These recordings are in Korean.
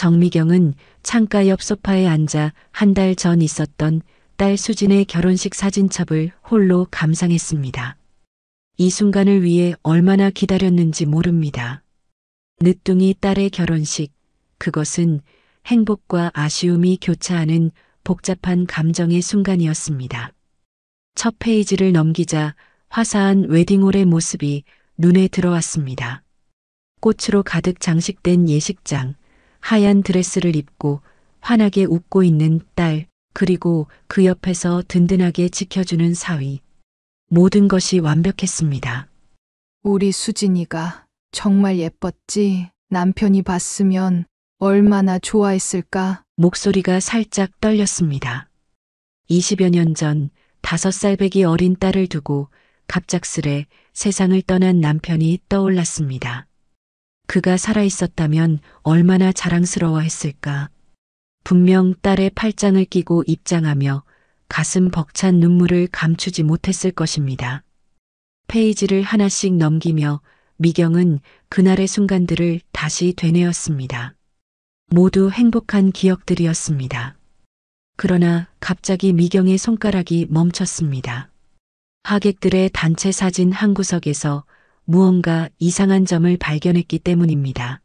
정미경은 창가 옆 소파에 앉아 한 달 전 있었던 딸 수진의 결혼식 사진첩을 홀로 감상했습니다. 이 순간을 위해 얼마나 기다렸는지 모릅니다. 늦둥이 딸의 결혼식, 그것은 행복과 아쉬움이 교차하는 복잡한 감정의 순간이었습니다. 첫 페이지를 넘기자 화사한 웨딩홀의 모습이 눈에 들어왔습니다. 꽃으로 가득 장식된 예식장, 하얀 드레스를 입고 환하게 웃고 있는 딸, 그리고 그 옆에서 든든하게 지켜주는 사위. 모든 것이 완벽했습니다. 우리 수진이가 정말 예뻤지. 남편이 봤으면 얼마나 좋아했을까. 목소리가 살짝 떨렸습니다. 20여 년 전 5살배기 어린 딸을 두고 갑작스레 세상을 떠난 남편이 떠올랐습니다. 그가 살아있었다면 얼마나 자랑스러워했을까. 분명 딸의 팔짱을 끼고 입장하며 가슴 벅찬 눈물을 감추지 못했을 것입니다. 페이지를 하나씩 넘기며 미경은 그날의 순간들을 다시 되뇌었습니다. 모두 행복한 기억들이었습니다. 그러나 갑자기 미경의 손가락이 멈췄습니다. 하객들의 단체 사진 한 구석에서 무언가 이상한 점을 발견했기 때문입니다.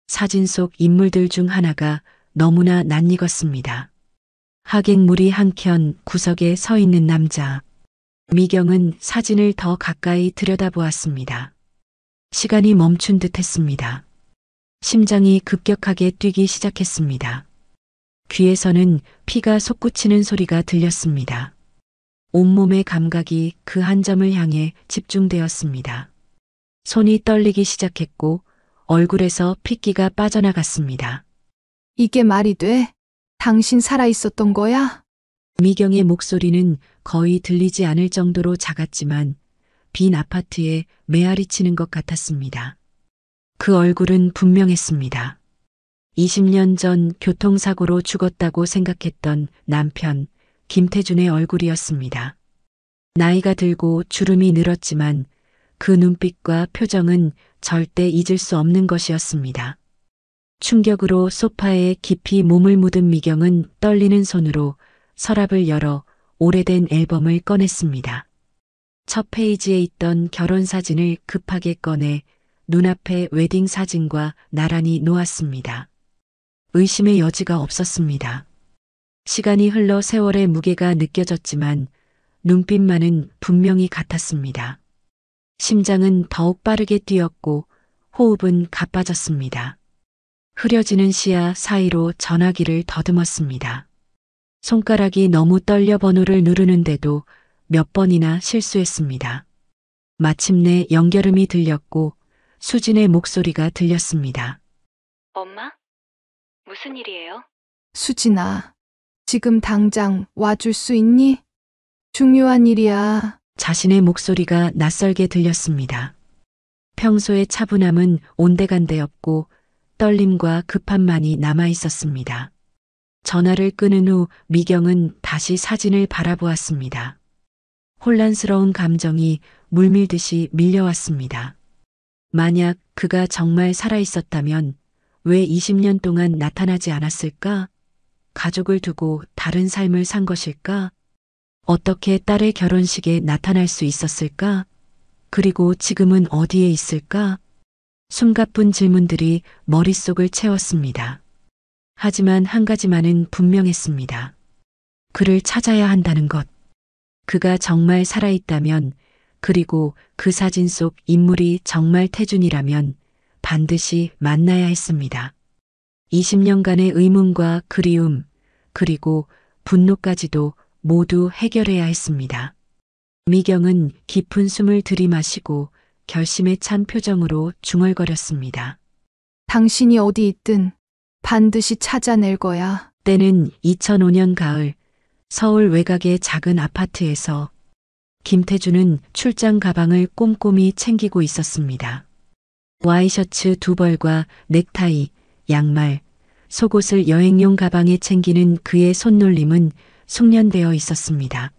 사진 속 인물들 중 하나가 너무나 낯익었습니다. 하객무리 한켠 구석에 서 있는 남자. 미경은 사진을 더 가까이 들여다보았습니다. 시간이 멈춘 듯 했습니다. 심장이 급격하게 뛰기 시작했습니다. 귀에서는 피가 솟구치는 소리가 들렸습니다. 온몸의 감각이 그 한 점을 향해 집중되었습니다. 손이 떨리기 시작했고 얼굴에서 핏기가 빠져나갔습니다. 이게 말이 돼? 당신 살아있었던 거야? 미경의 목소리는 거의 들리지 않을 정도로 작았지만 빈 아파트에 메아리 치는 것 같았습니다. 그 얼굴은 분명했습니다. 20년 전 교통사고로 죽었다고 생각했던 남편 김태준의 얼굴이었습니다. 나이가 들고 주름이 늘었지만 그 눈빛과 표정은 절대 잊을 수 없는 것이었습니다. 충격으로 소파에 깊이 몸을 묻은 미경은 떨리는 손으로 서랍을 열어 오래된 앨범을 꺼냈습니다. 첫 페이지에 있던 결혼 사진을 급하게 꺼내 눈앞에 웨딩 사진과 나란히 놓았습니다. 의심의 여지가 없었습니다. 시간이 흘러 세월의 무게가 느껴졌지만 눈빛만은 분명히 같았습니다. 심장은 더욱 빠르게 뛰었고 호흡은 가빠졌습니다. 흐려지는 시야 사이로 전화기를 더듬었습니다. 손가락이 너무 떨려 번호를 누르는데도 몇 번이나 실수했습니다. 마침내 연결음이 들렸고 수진의 목소리가 들렸습니다. 엄마? 무슨 일이에요? 수진아, 지금 당장 와줄 수 있니? 중요한 일이야. 자신의 목소리가 낯설게 들렸습니다. 평소의 차분함은 온데간데없고 떨림과 급함만이 남아 있었습니다. 전화를 끊은 후 미경은 다시 사진을 바라보았습니다. 혼란스러운 감정이 물밀듯이 밀려왔습니다. 만약 그가 정말 살아있었다면 왜 20년 동안 나타나지 않았을까? 가족을 두고 다른 삶을 산 것일까? 어떻게 딸의 결혼식에 나타날 수 있었을까? 그리고 지금은 어디에 있을까? 숨가쁜 질문들이 머릿속을 채웠습니다. 하지만 한 가지만은 분명했습니다. 그를 찾아야 한다는 것. 그가 정말 살아있다면, 그리고 그 사진 속 인물이 정말 태준이라면 반드시 만나야 했습니다. 20년간의 의문과 그리움, 그리고 분노까지도 모두 해결해야 했습니다. 미경은 깊은 숨을 들이마시고 결심에 찬 표정으로 중얼거렸습니다. 당신이 어디 있든 반드시 찾아낼 거야. 때는 2005년 가을, 서울 외곽의 작은 아파트에서 김태준은 출장 가방을 꼼꼼히 챙기고 있었습니다. 와이셔츠 2벌과 넥타이, 양말, 속옷을 여행용 가방에 챙기는 그의 손놀림은 숙련되어 있었습니다.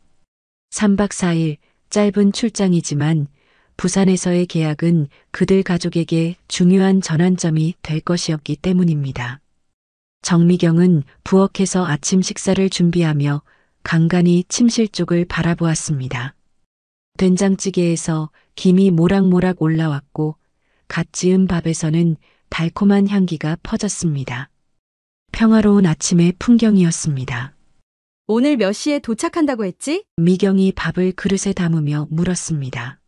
3박 4일 짧은 출장이지만 부산에서의 계약은 그들 가족에게 중요한 전환점이 될 것이었기 때문입니다. 정미경은 부엌에서 아침 식사를 준비하며 간간히 침실 쪽을 바라보았습니다. 된장찌개에서 김이 모락모락 올라왔고 갓 지은 밥에서는 달콤한 향기가 퍼졌습니다. 평화로운 아침의 풍경이었습니다. 오늘 몇 시에 도착한다고 했지? 미경이 밥을 그릇에 담으며 물었습니다.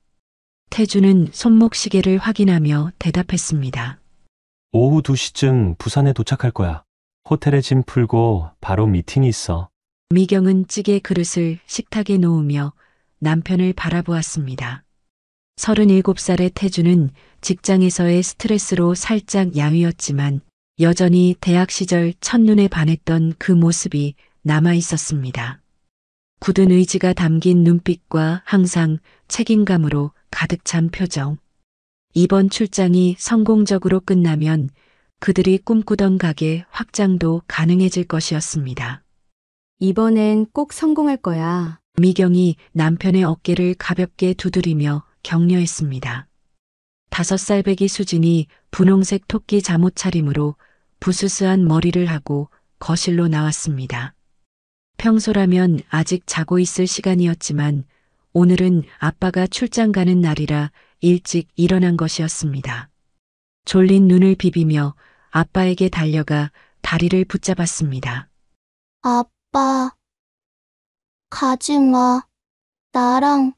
태주는 손목시계를 확인하며 대답했습니다. 오후 2시쯤 부산에 도착할 거야. 호텔에 짐 풀고 바로 미팅이 있어. 미경은 찌개 그릇을 식탁에 놓으며 남편을 바라보았습니다. 37살의 태주는 직장에서의 스트레스로 살짝 야위었지만 여전히 대학 시절 첫눈에 반했던 그 모습이 남아 있었습니다. 굳은 의지가 담긴 눈빛과 항상 책임감으로 가득 찬 표정. 이번 출장이 성공적으로 끝나면 그들이 꿈꾸던 가게 확장도 가능해질 것이었습니다. 이번엔 꼭 성공할 거야. 미경이 남편의 어깨를 가볍게 두드리며 격려했습니다. 5살 배기 수진이 분홍색 토끼 잠옷 차림으로 부스스한 머리를 하고 거실로 나왔습니다. 평소라면 아직 자고 있을 시간이었지만 오늘은 아빠가 출장 가는 날이라 일찍 일어난 것이었습니다. 졸린 눈을 비비며 아빠에게 달려가 다리를 붙잡았습니다. 아빠, 가지 마. 나랑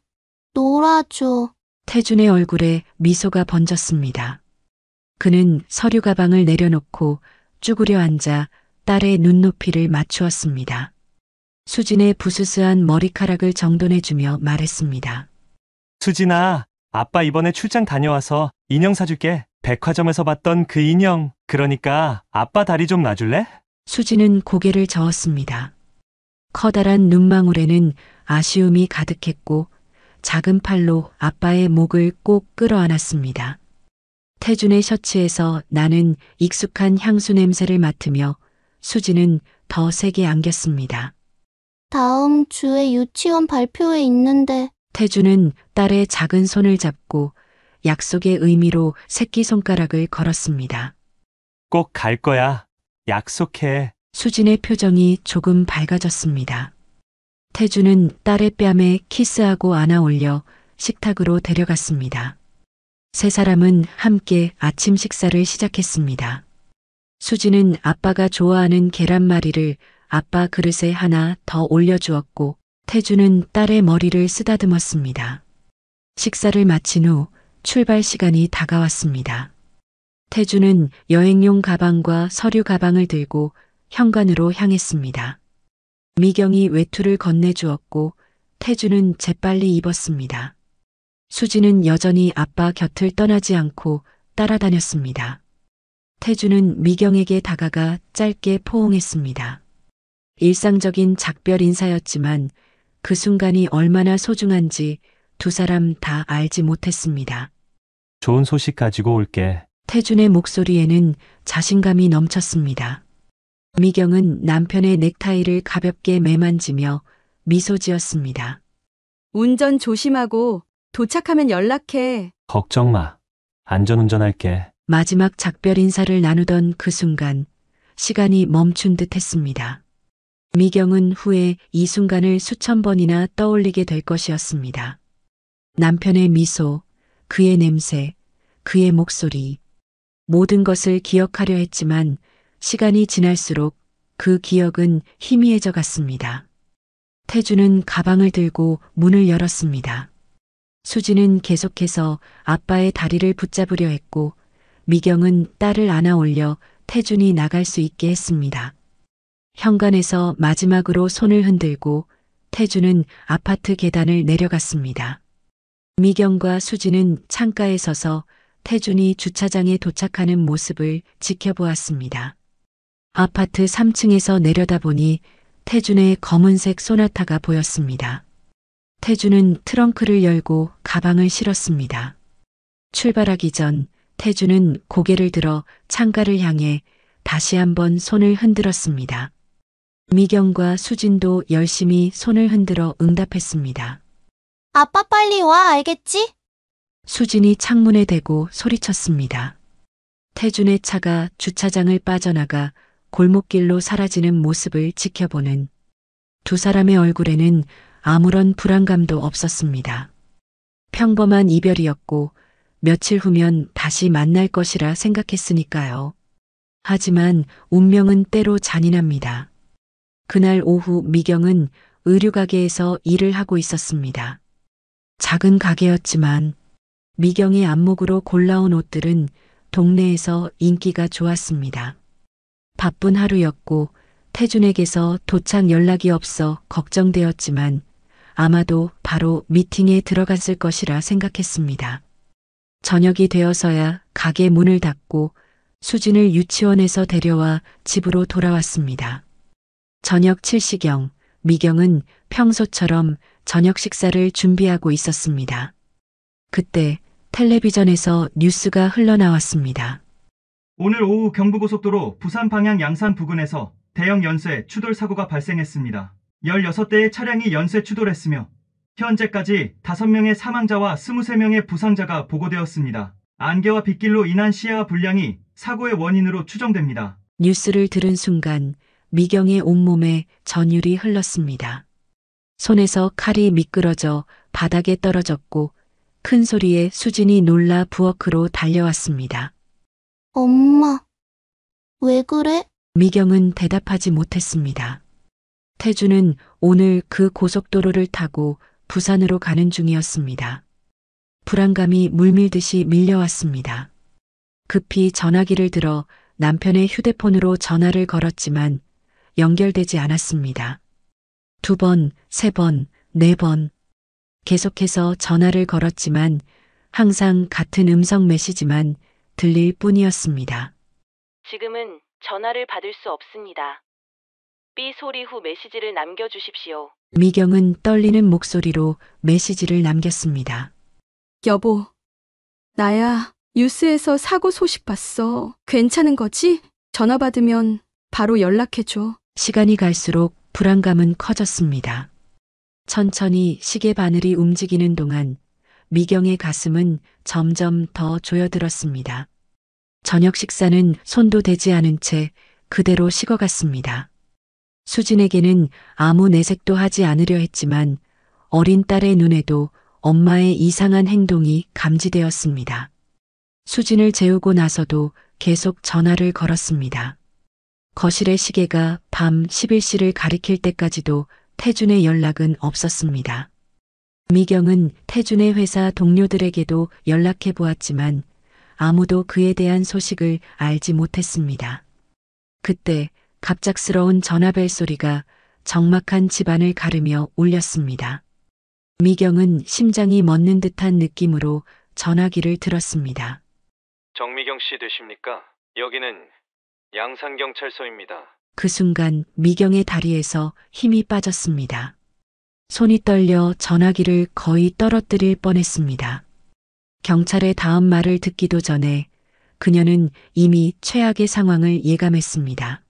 놀아줘. 태준의 얼굴에 미소가 번졌습니다. 그는 서류 가방을 내려놓고 쭈그려 앉아 딸의 눈높이를 맞추었습니다. 수진의 부스스한 머리카락을 정돈해주며 말했습니다. 수진아, 아빠 이번에 출장 다녀와서 인형 사줄게. 백화점에서 봤던 그 인형. 그러니까 아빠 다리 좀 놔줄래? 수진은 고개를 저었습니다. 커다란 눈망울에는 아쉬움이 가득했고 작은 팔로 아빠의 목을 꼭 끌어안았습니다. 태준의 셔츠에서 나는 익숙한 향수 냄새를 맡으며 수진은 더 세게 안겼습니다. 다음 주에 유치원 발표회 있는데 태준은 딸의 작은 손을 잡고 약속의 의미로 새끼손가락을 걸었습니다. 꼭 갈 거야. 약속해. 수진의 표정이 조금 밝아졌습니다. 태준은 딸의 뺨에 키스하고 안아 올려 식탁으로 데려갔습니다. 세 사람은 함께 아침 식사를 시작했습니다. 수진은 아빠가 좋아하는 계란말이를 아빠 그릇에 하나 더 올려주었고 태준은 딸의 머리를 쓰다듬었습니다. 식사를 마친 후 출발 시간이 다가왔습니다. 태준은 여행용 가방과 서류 가방을 들고 현관으로 향했습니다. 미경이 외투를 건네주었고 태준은 재빨리 입었습니다. 수진은 여전히 아빠 곁을 떠나지 않고 따라다녔습니다. 태준은 미경에게 다가가 짧게 포옹했습니다. 일상적인 작별 인사였지만 그 순간이 얼마나 소중한지 두 사람 다 알지 못했습니다. 좋은 소식 가지고 올게. 태준의 목소리에는 자신감이 넘쳤습니다. 미경은 남편의 넥타이를 가볍게 매만지며 미소 지었습니다. 운전 조심하고 도착하면 연락해. 걱정 마. 안전운전할게. 마지막 작별 인사를 나누던 그 순간 시간이 멈춘 듯 했습니다. 미경은 후에 이 순간을 수천 번이나 떠올리게 될 것이었습니다. 남편의 미소, 그의 냄새, 그의 목소리, 모든 것을 기억하려 했지만 시간이 지날수록 그 기억은 희미해져 갔습니다. 태주는 가방을 들고 문을 열었습니다. 수지는 계속해서 아빠의 다리를 붙잡으려 했고 미경은 딸을 안아 올려 태준이 나갈 수 있게 했습니다. 현관에서 마지막으로 손을 흔들고 태준은 아파트 계단을 내려갔습니다. 미경과 수지는 창가에 서서 태준이 주차장에 도착하는 모습을 지켜보았습니다. 아파트 3층에서 내려다보니 태준의 검은색 소나타가 보였습니다. 태준은 트렁크를 열고 가방을 실었습니다. 출발하기 전 태준은 고개를 들어 창가를 향해 다시 한번 손을 흔들었습니다. 미경과 수진도 열심히 손을 흔들어 응답했습니다. 아빠 빨리 와, 알겠지? 수진이 창문에 대고 소리쳤습니다. 태준의 차가 주차장을 빠져나가 골목길로 사라지는 모습을 지켜보는 두 사람의 얼굴에는 아무런 불안감도 없었습니다. 평범한 이별이었고 며칠 후면 다시 만날 것이라 생각했으니까요. 하지만 운명은 때로 잔인합니다. 그날 오후 미경은 의류가게에서 일을 하고 있었습니다. 작은 가게였지만 미경의 안목으로 골라온 옷들은 동네에서 인기가 좋았습니다. 바쁜 하루였고 태준에게서 도착 연락이 없어 걱정되었지만 아마도 바로 미팅에 들어갔을 것이라 생각했습니다. 저녁이 되어서야 가게 문을 닫고 수진을 유치원에서 데려와 집으로 돌아왔습니다. 저녁 7시경 미경은 평소처럼 저녁 식사를 준비하고 있었습니다. 그때 텔레비전에서 뉴스가 흘러나왔습니다. 오늘 오후 경부고속도로 부산 방향 양산 부근에서 대형 연쇄 추돌 사고가 발생했습니다. 16대의 차량이 연쇄 추돌했으며 현재까지 5명의 사망자와 23명의 부상자가 보고되었습니다. 안개와 빗길로 인한 시야 불량이 사고의 원인으로 추정됩니다. 뉴스를 들은 순간 미경의 온몸에 전율이 흘렀습니다. 손에서 칼이 미끄러져 바닥에 떨어졌고 큰 소리에 수진이 놀라 부엌으로 달려왔습니다. 엄마, 왜 그래? 미경은 대답하지 못했습니다. 태주는 오늘 그 고속도로를 타고 부산으로 가는 중이었습니다. 불안감이 물밀듯이 밀려왔습니다. 급히 전화기를 들어 남편의 휴대폰으로 전화를 걸었지만 연결되지 않았습니다. 2번, 3번, 4번. 계속해서 전화를 걸었지만 항상 같은 음성 메시지만 들릴 뿐이었습니다. 지금은 전화를 받을 수 없습니다. 삐 소리 후 메시지를 남겨주십시오. 미경은 떨리는 목소리로 메시지를 남겼습니다. 여보, 나야 뉴스에서 사고 소식 봤어. 괜찮은 거지? 전화 받으면 바로 연락해줘. 시간이 갈수록 불안감은 커졌습니다. 천천히 시계 바늘이 움직이는 동안 미경의 가슴은 점점 더 조여들었습니다. 저녁 식사는 손도 대지 않은 채 그대로 식어갔습니다. 수진에게는 아무 내색도 하지 않으려 했지만 어린 딸의 눈에도 엄마의 이상한 행동이 감지되었습니다. 수진을 재우고 나서도 계속 전화를 걸었습니다. 거실의 시계가 밤 11시를 가리킬 때까지도 태준의 연락은 없었습니다. 미경은 태준의 회사 동료들에게도 연락해 보았지만 아무도 그에 대한 소식을 알지 못했습니다. 그때 갑작스러운 전화벨 소리가 적막한 집안을 가르며 울렸습니다. 미경은 심장이 멎는 듯한 느낌으로 전화기를 들었습니다. 정미경 씨 되십니까? 여기는 양산경찰서입니다. 그 순간 미경의 다리에서 힘이 빠졌습니다. 손이 떨려 전화기를 거의 떨어뜨릴 뻔했습니다. 경찰의 다음 말을 듣기도 전에 그녀는 이미 최악의 상황을 예감했습니다.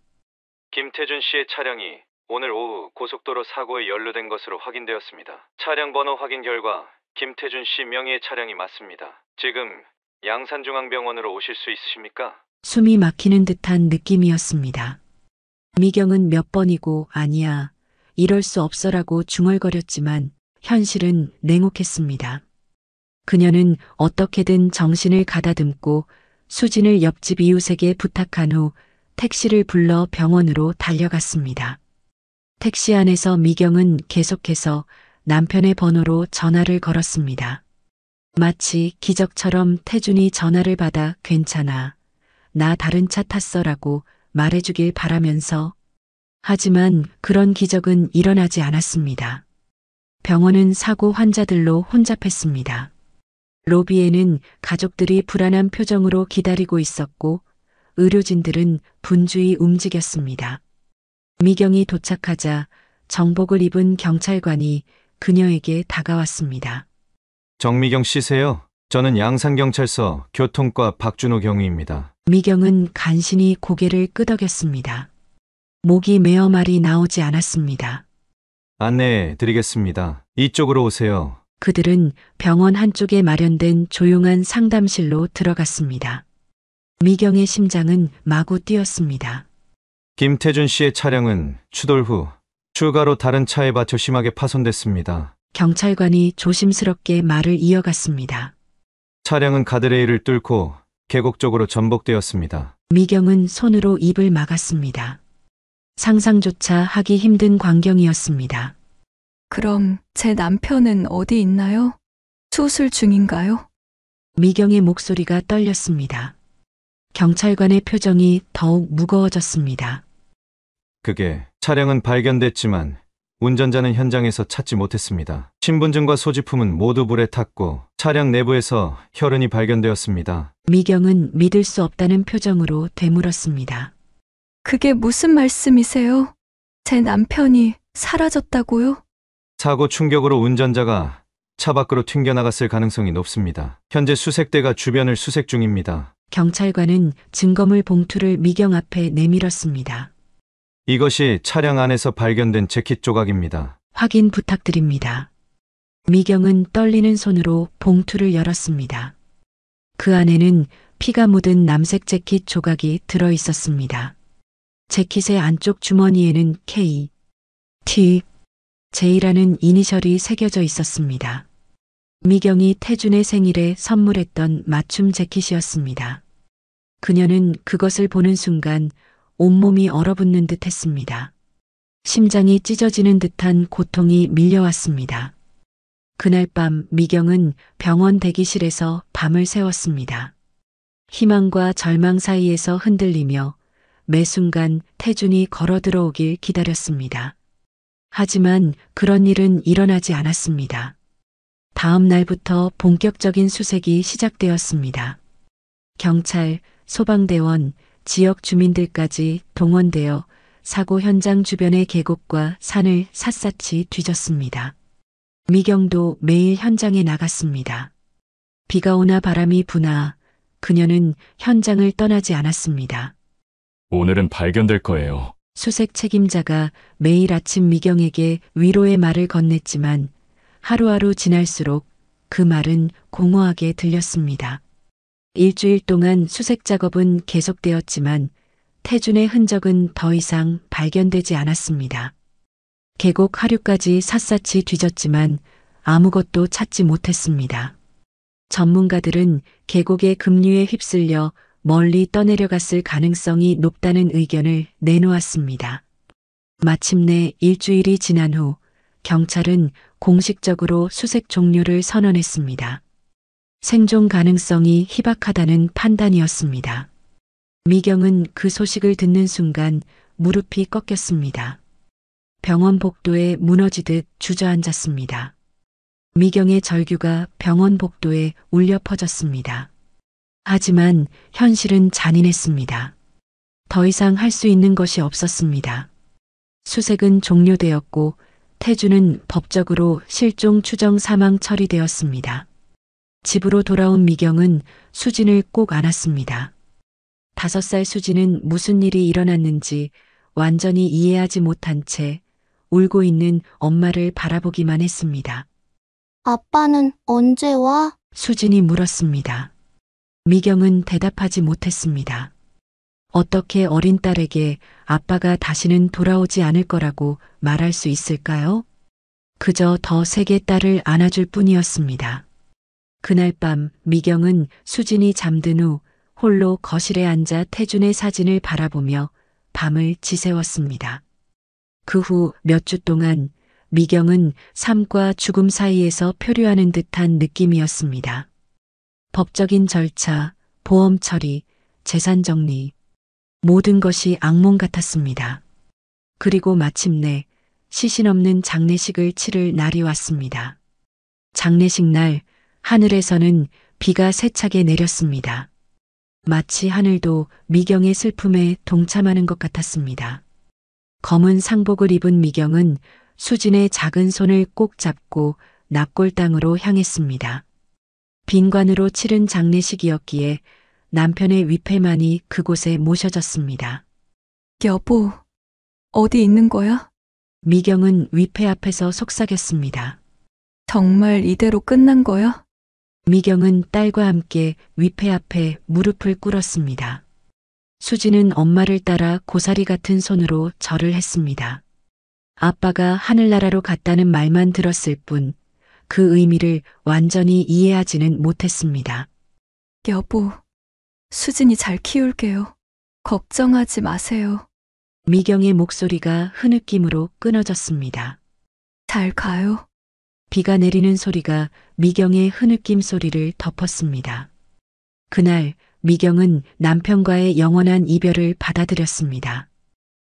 김태준 씨의 차량이 오늘 오후 고속도로 사고에 연루된 것으로 확인되었습니다. 차량 번호 확인 결과 김태준 씨 명의의 차량이 맞습니다. 지금 양산중앙병원으로 오실 수 있으십니까? 숨이 막히는 듯한 느낌이었습니다. 미경은 몇 번이고 아니야, 이럴 수 없어라고 중얼거렸지만 현실은 냉혹했습니다. 그녀는 어떻게든 정신을 가다듬고 수진을 옆집 이웃에게 부탁한 후 택시를 불러 병원으로 달려갔습니다. 택시 안에서 미경은 계속해서 남편의 번호로 전화를 걸었습니다. 마치 기적처럼 태준이 전화를 받아 괜찮아, 나 다른 차 탔어라고 말해주길 바라면서 하지만 그런 기적은 일어나지 않았습니다. 병원은 사고 환자들로 혼잡했습니다. 로비에는 가족들이 불안한 표정으로 기다리고 있었고 의료진들은 분주히 움직였습니다. 미경이 도착하자 정복을 입은 경찰관이 그녀에게 다가왔습니다. 정미경 씨세요? 저는 양산경찰서 교통과 박준호 경위입니다. 미경은 간신히 고개를 끄덕였습니다. 목이 메어 말이 나오지 않았습니다. 안내해 드리겠습니다. 이쪽으로 오세요. 그들은 병원 한쪽에 마련된 조용한 상담실로 들어갔습니다. 미경의 심장은 마구 뛰었습니다. 김태준 씨의 차량은 추돌 후 추가로 다른 차에 받쳐 심하게 파손됐습니다. 경찰관이 조심스럽게 말을 이어갔습니다. 차량은 가드레일을 뚫고 계곡 쪽으로 전복되었습니다. 미경은 손으로 입을 막았습니다. 상상조차 하기 힘든 광경이었습니다. 그럼 제 남편은 어디 있나요? 수술 중인가요? 미경의 목소리가 떨렸습니다. 경찰관의 표정이 더욱 무거워졌습니다. 그게 차량은 발견됐지만 운전자는 현장에서 찾지 못했습니다. 신분증과 소지품은 모두 불에 탔고 차량 내부에서 혈흔이 발견되었습니다. 미경은 믿을 수 없다는 표정으로 되물었습니다. 그게 무슨 말씀이세요? 제 남편이 사라졌다고요? 사고 충격으로 운전자가 차 밖으로 튕겨나갔을 가능성이 높습니다. 현재 수색대가 주변을 수색 중입니다. 경찰관은 증거물 봉투를 미경 앞에 내밀었습니다. 이것이 차량 안에서 발견된 재킷 조각입니다. 확인 부탁드립니다. 미경은 떨리는 손으로 봉투를 열었습니다. 그 안에는 피가 묻은 남색 재킷 조각이 들어 있었습니다. 재킷의 안쪽 주머니에는 K, T, J라는 이니셜이 새겨져 있었습니다. 미경이 태준의 생일에 선물했던 맞춤 재킷이었습니다. 그녀는 그것을 보는 순간 온몸이 얼어붙는 듯 했습니다. 심장이 찢어지는 듯한 고통이 밀려왔습니다. 그날 밤 미경은 병원 대기실에서 밤을 새웠습니다. 희망과 절망 사이에서 흔들리며 매 순간 태준이 걸어 들어오길 기다렸습니다. 하지만 그런 일은 일어나지 않았습니다. 다음 날부터 본격적인 수색이 시작되었습니다. 경찰, 소방대원, 지역 주민들까지 동원되어 사고 현장 주변의 계곡과 산을 샅샅이 뒤졌습니다. 미경도 매일 현장에 나갔습니다. 비가 오나 바람이 부나 그녀는 현장을 떠나지 않았습니다. 오늘은 발견될 거예요. 수색 책임자가 매일 아침 미경에게 위로의 말을 건넸지만 하루하루 지날수록 그 말은 공허하게 들렸습니다. 일주일 동안 수색 작업은 계속되었지만 태준의 흔적은 더 이상 발견되지 않았습니다. 계곡 하류까지 샅샅이 뒤졌지만 아무것도 찾지 못했습니다. 전문가들은 계곡의 급류에 휩쓸려 멀리 떠내려갔을 가능성이 높다는 의견을 내놓았습니다. 마침내 일주일이 지난 후 경찰은 공식적으로 수색 종료를 선언했습니다. 생존 가능성이 희박하다는 판단이었습니다. 미경은 그 소식을 듣는 순간 무릎이 꺾였습니다. 병원 복도에 무너지듯 주저앉았습니다. 미경의 절규가 병원 복도에 울려 퍼졌습니다. 하지만 현실은 잔인했습니다. 더 이상 할 수 있는 것이 없었습니다. 수색은 종료되었고 태준은 법적으로 실종 추정 사망 처리되었습니다. 집으로 돌아온 미경은 수진을 꼭 안았습니다. 5살 수진은 무슨 일이 일어났는지 완전히 이해하지 못한 채 울고 있는 엄마를 바라보기만 했습니다. 아빠는 언제 와? 수진이 물었습니다. 미경은 대답하지 못했습니다. 어떻게 어린 딸에게 아빠가 다시는 돌아오지 않을 거라고 말할 수 있을까요? 그저 더 세게 딸을 안아줄 뿐이었습니다. 그날 밤 미경은 수진이 잠든 후 홀로 거실에 앉아 태준의 사진을 바라보며 밤을 지새웠습니다. 그 후 몇 주 동안 미경은 삶과 죽음 사이에서 표류하는 듯한 느낌이었습니다. 법적인 절차, 보험 처리, 재산 정리, 모든 것이 악몽 같았습니다. 그리고 마침내 시신 없는 장례식을 치를 날이 왔습니다. 장례식 날 하늘에서는 비가 세차게 내렸습니다. 마치 하늘도 미경의 슬픔에 동참하는 것 같았습니다. 검은 상복을 입은 미경은 수진의 작은 손을 꼭 잡고 납골당으로 향했습니다. 빈관으로 치른 장례식이었기에 남편의 위패만이 그곳에 모셔졌습니다. 여보, 어디 있는 거야? 미경은 위패 앞에서 속삭였습니다. 정말 이대로 끝난 거야? 미경은 딸과 함께 위패 앞에 무릎을 꿇었습니다. 수지는 엄마를 따라 고사리 같은 손으로 절을 했습니다. 아빠가 하늘나라로 갔다는 말만 들었을 뿐 그 의미를 완전히 이해하지는 못했습니다. 여보, 수진이 잘 키울게요. 걱정하지 마세요. 미경의 목소리가 흐느낌으로 끊어졌습니다. 잘 가요. 비가 내리는 소리가 미경의 흐느낌 소리를 덮었습니다. 그날 미경은 남편과의 영원한 이별을 받아들였습니다.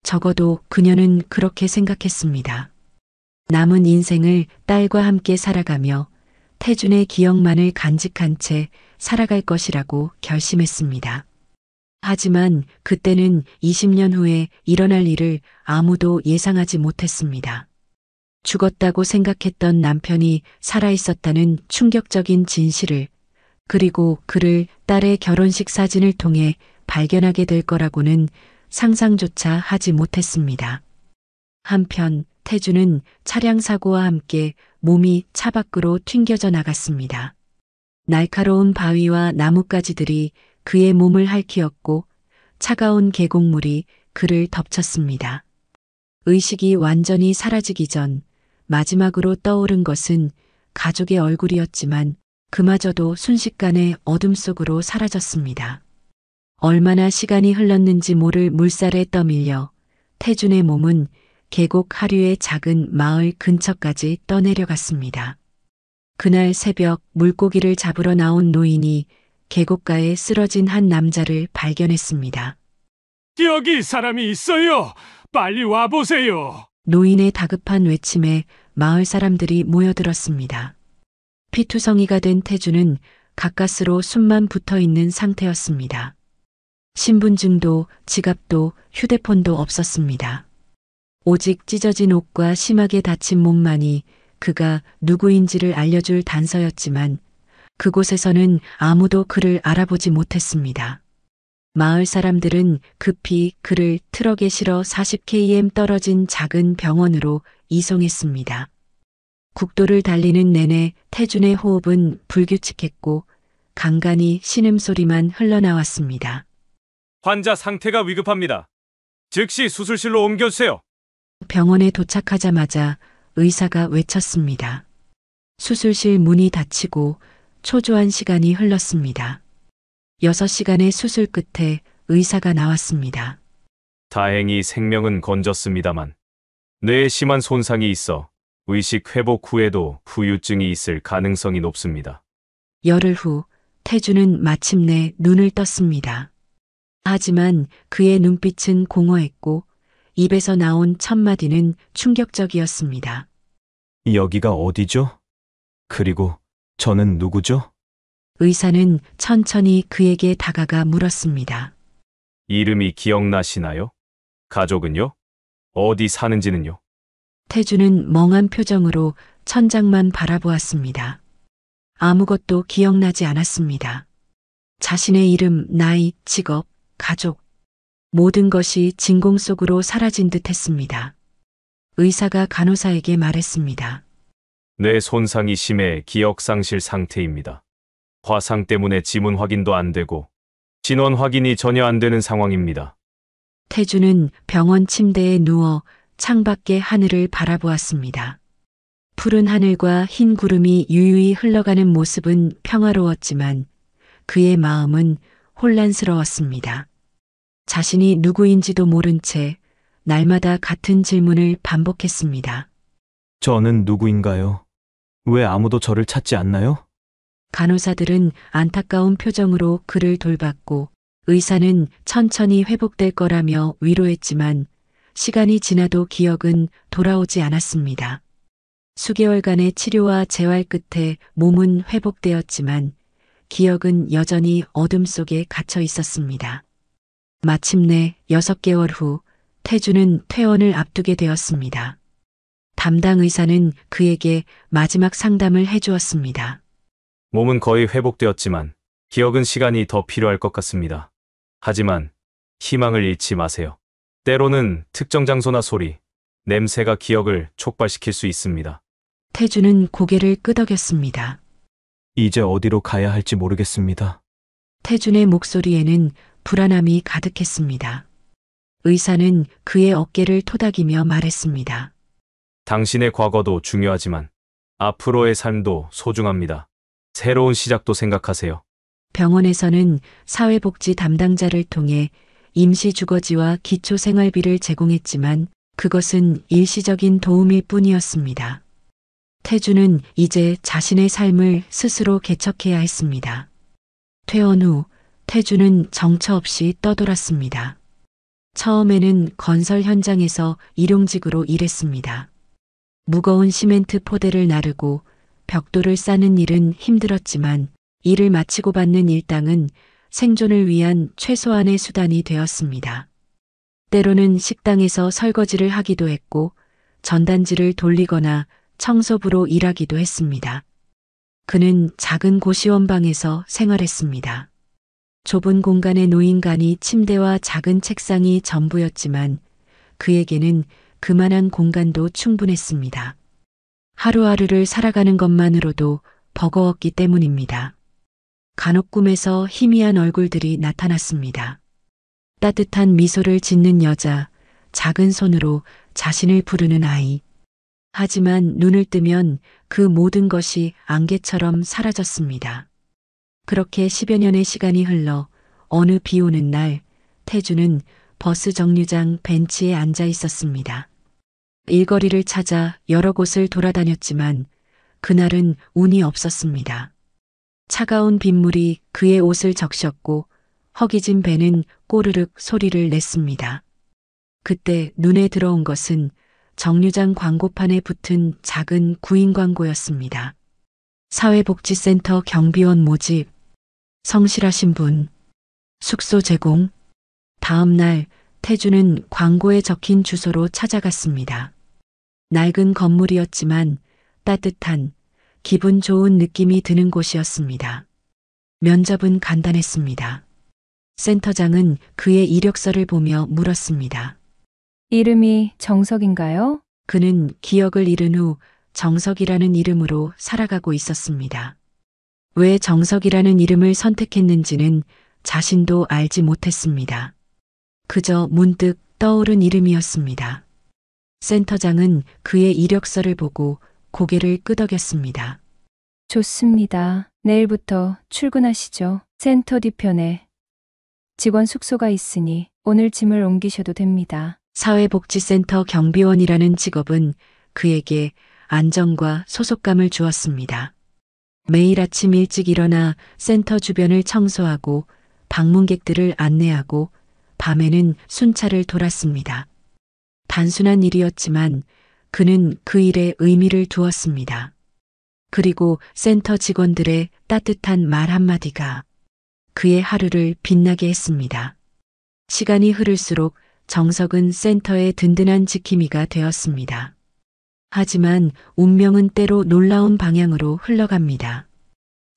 적어도 그녀는 그렇게 생각했습니다. 남은 인생을 딸과 함께 살아가며 태준의 기억만을 간직한 채 살아갈 것이라고 결심했습니다. 하지만 그때는 20년 후에 일어날 일을 아무도 예상하지 못했습니다. 죽었다고 생각했던 남편이 살아있었다는 충격적인 진실을, 그리고 그를 딸의 결혼식 사진을 통해 발견하게 될 거라고는 상상조차 하지 못했습니다. 한편 태주는 차량 사고와 함께 몸이 차 밖으로 튕겨져 나갔습니다. 날카로운 바위와 나뭇가지들이 그의 몸을 핥히었고 차가운 계곡물이 그를 덮쳤습니다. 의식이 완전히 사라지기 전 마지막으로 떠오른 것은 가족의 얼굴이었지만 그마저도 순식간에 어둠 속으로 사라졌습니다. 얼마나 시간이 흘렀는지 모를 물살에 떠밀려 태준의 몸은 계곡 하류의 작은 마을 근처까지 떠내려갔습니다. 그날 새벽 물고기를 잡으러 나온 노인이 계곡가에 쓰러진 한 남자를 발견했습니다. 여기 사람이 있어요. 빨리 와보세요. 노인의 다급한 외침에 마을 사람들이 모여들었습니다. 피투성이가 된 태주는 가까스로 숨만 붙어 있는 상태였습니다. 신분증도 지갑도 휴대폰도 없었습니다. 오직 찢어진 옷과 심하게 다친 몸만이 그가 누구인지를 알려줄 단서였지만 그곳에서는 아무도 그를 알아보지 못했습니다. 마을 사람들은 급히 그를 트럭에 실어 40km 떨어진 작은 병원으로 이송했습니다. 국도를 달리는 내내 태준의 호흡은 불규칙했고 간간이 신음소리만 흘러나왔습니다. 환자 상태가 위급합니다. 즉시 수술실로 옮겨주세요. 병원에 도착하자마자 의사가 외쳤습니다. 수술실 문이 닫히고 초조한 시간이 흘렀습니다. 6시간의 수술 끝에 의사가 나왔습니다. 다행히 생명은 건졌습니다만 뇌에 심한 손상이 있어 의식 회복 후에도 후유증이 있을 가능성이 높습니다. 열흘 후 태주는 마침내 눈을 떴습니다. 하지만 그의 눈빛은 공허했고 입에서 나온 첫 마디는 충격적이었습니다. 여기가 어디죠? 그리고 저는 누구죠? 의사는 천천히 그에게 다가가 물었습니다. 이름이 기억나시나요? 가족은요? 어디 사는지는요? 태주는 멍한 표정으로 천장만 바라보았습니다. 아무것도 기억나지 않았습니다. 자신의 이름, 나이, 직업, 가족, 모든 것이 진공 속으로 사라진 듯 했습니다. 의사가 간호사에게 말했습니다. 뇌 손상이 심해 기억상실 상태입니다. 화상 때문에 지문 확인도 안 되고 진원 확인이 전혀 안 되는 상황입니다. 태주는 병원 침대에 누워 창밖의 하늘을 바라보았습니다. 푸른 하늘과 흰 구름이 유유히 흘러가는 모습은 평화로웠지만 그의 마음은 혼란스러웠습니다. 자신이 누구인지도 모른 채 날마다 같은 질문을 반복했습니다. 저는 누구인가요? 왜 아무도 저를 찾지 않나요? 간호사들은 안타까운 표정으로 그를 돌봤고 의사는 천천히 회복될 거라며 위로했지만 시간이 지나도 기억은 돌아오지 않았습니다. 수개월간의 치료와 재활 끝에 몸은 회복되었지만 기억은 여전히 어둠 속에 갇혀 있었습니다. 마침내 6개월 후 태주는 퇴원을 앞두게 되었습니다. 담당 의사는 그에게 마지막 상담을 해주었습니다. 몸은 거의 회복되었지만 기억은 시간이 더 필요할 것 같습니다. 하지만 희망을 잃지 마세요. 때로는 특정 장소나 소리, 냄새가 기억을 촉발시킬 수 있습니다. 태주는 고개를 끄덕였습니다. 이제 어디로 가야 할지 모르겠습니다. 태준의 목소리에는 불안함이 가득했습니다. 의사는 그의 어깨를 토닥이며 말했습니다. 당신의 과거도 중요하지만 앞으로의 삶도 소중합니다. 새로운 시작도 생각하세요. 병원에서는 사회복지 담당자를 통해 임시주거지와 기초생활비를 제공했지만 그것은 일시적인 도움일 뿐이었습니다. 태주는 이제 자신의 삶을 스스로 개척해야 했습니다. 퇴원 후 태주는 정처 없이 떠돌았습니다. 처음에는 건설 현장에서 일용직으로 일했습니다. 무거운 시멘트 포대를 나르고 벽돌을 싸는 일은 힘들었지만 일을 마치고 받는 일당은 생존을 위한 최소한의 수단이 되었습니다. 때로는 식당에서 설거지를 하기도 했고 전단지를 돌리거나 청소부로 일하기도 했습니다. 그는 작은 고시원방에서 생활했습니다. 좁은 공간에 놓인 간이 침대와 작은 책상이 전부였지만 그에게는 그만한 공간도 충분했습니다. 하루하루를 살아가는 것만으로도 버거웠기 때문입니다. 간혹 꿈에서 희미한 얼굴들이 나타났습니다. 따뜻한 미소를 짓는 여자, 작은 손으로 자신을 부르는 아이. 하지만 눈을 뜨면 그 모든 것이 안개처럼 사라졌습니다. 그렇게 10여 년의 시간이 흘러 어느 비 오는 날 태주는 버스 정류장 벤치에 앉아 있었습니다. 일거리를 찾아 여러 곳을 돌아다녔지만 그날은 운이 없었습니다. 차가운 빗물이 그의 옷을 적셨고 허기진 배는 꼬르륵 소리를 냈습니다. 그때 눈에 들어온 것은 정류장 광고판에 붙은 작은 구인 광고였습니다. 사회복지센터 경비원 모집, 성실하신 분, 숙소 제공. 다음 날 태주는 광고에 적힌 주소로 찾아갔습니다. 낡은 건물이었지만 따뜻한, 기분 좋은 느낌이 드는 곳이었습니다. 면접은 간단했습니다. 센터장은 그의 이력서를 보며 물었습니다. 이름이 정석인가요? 그는 기억을 잃은 후 정석이라는 이름으로 살아가고 있었습니다. 왜 정석이라는 이름을 선택했는지는 자신도 알지 못했습니다. 그저 문득 떠오른 이름이었습니다. 센터장은 그의 이력서를 보고 고개를 끄덕였습니다. 좋습니다. 내일부터 출근하시죠. 센터 뒤편에 직원 숙소가 있으니 오늘 짐을 옮기셔도 됩니다. 사회복지센터 경비원이라는 직업은 그에게 안정과 소속감을 주었습니다. 매일 아침 일찍 일어나 센터 주변을 청소하고 방문객들을 안내하고 밤에는 순찰을 돌았습니다. 단순한 일이었지만 그는 그 일에 의미를 두었습니다. 그리고 센터 직원들의 따뜻한 말 한마디가 그의 하루를 빛나게 했습니다. 시간이 흐를수록 정석은 센터의 든든한 지킴이가 되었습니다. 하지만 운명은 때로 놀라운 방향으로 흘러갑니다.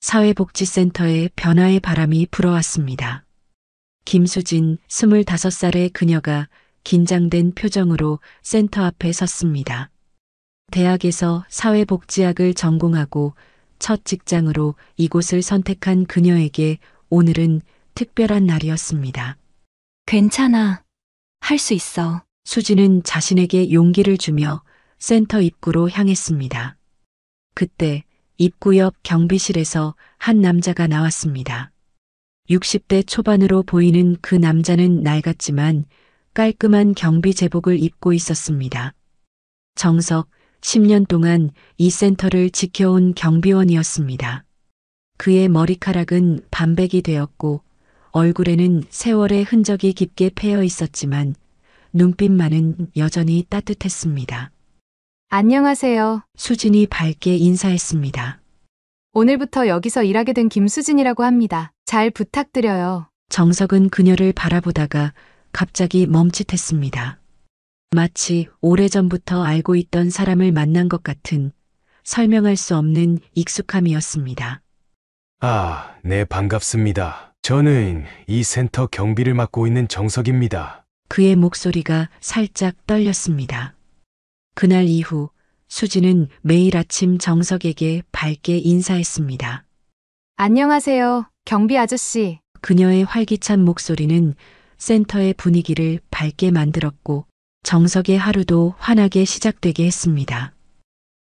사회복지센터에 변화의 바람이 불어왔습니다. 김수진 25살의 그녀가 긴장된 표정으로 센터 앞에 섰습니다. 대학에서 사회복지학을 전공하고 첫 직장으로 이곳을 선택한 그녀에게 오늘은 특별한 날이었습니다. 괜찮아. 할 수 있어. 수진은 자신에게 용기를 주며 센터 입구로 향했습니다. 그때 입구 옆 경비실에서 한 남자가 나왔습니다. 60대 초반으로 보이는 그 남자는 낡았지만 깔끔한 경비 제복을 입고 있었습니다. 정석, 10년 동안 이 센터를 지켜온 경비원이었습니다. 그의 머리카락은 반백이 되었고 얼굴에는 세월의 흔적이 깊게 패여 있었지만 눈빛만은 여전히 따뜻했습니다. 안녕하세요. 수진이 밝게 인사했습니다. 오늘부터 여기서 일하게 된 김수진이라고 합니다. 잘 부탁드려요. 정석은 그녀를 바라보다가 갑자기 멈칫했습니다. 마치 오래전부터 알고 있던 사람을 만난 것 같은 설명할 수 없는 익숙함이었습니다. 아, 네, 반갑습니다. 저는 이 센터 경비를 맡고 있는 정석입니다. 그의 목소리가 살짝 떨렸습니다. 그날 이후 수진은 매일 아침 정석에게 밝게 인사했습니다. 안녕하세요, 경비 아저씨. 그녀의 활기찬 목소리는 센터의 분위기를 밝게 만들었고 정석의 하루도 환하게 시작되게 했습니다.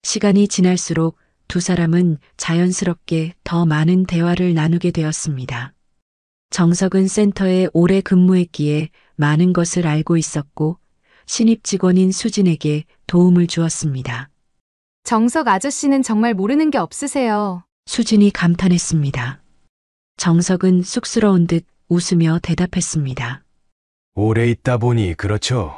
시간이 지날수록 두 사람은 자연스럽게 더 많은 대화를 나누게 되었습니다. 정석은 센터에 오래 근무했기에 많은 것을 알고 있었고 신입 직원인 수진에게 도움을 주었습니다. 정석 아저씨는 정말 모르는 게 없으세요. 수진이 감탄했습니다. 정석은 쑥스러운 듯 웃으며 대답했습니다. 오래 있다 보니 그렇죠.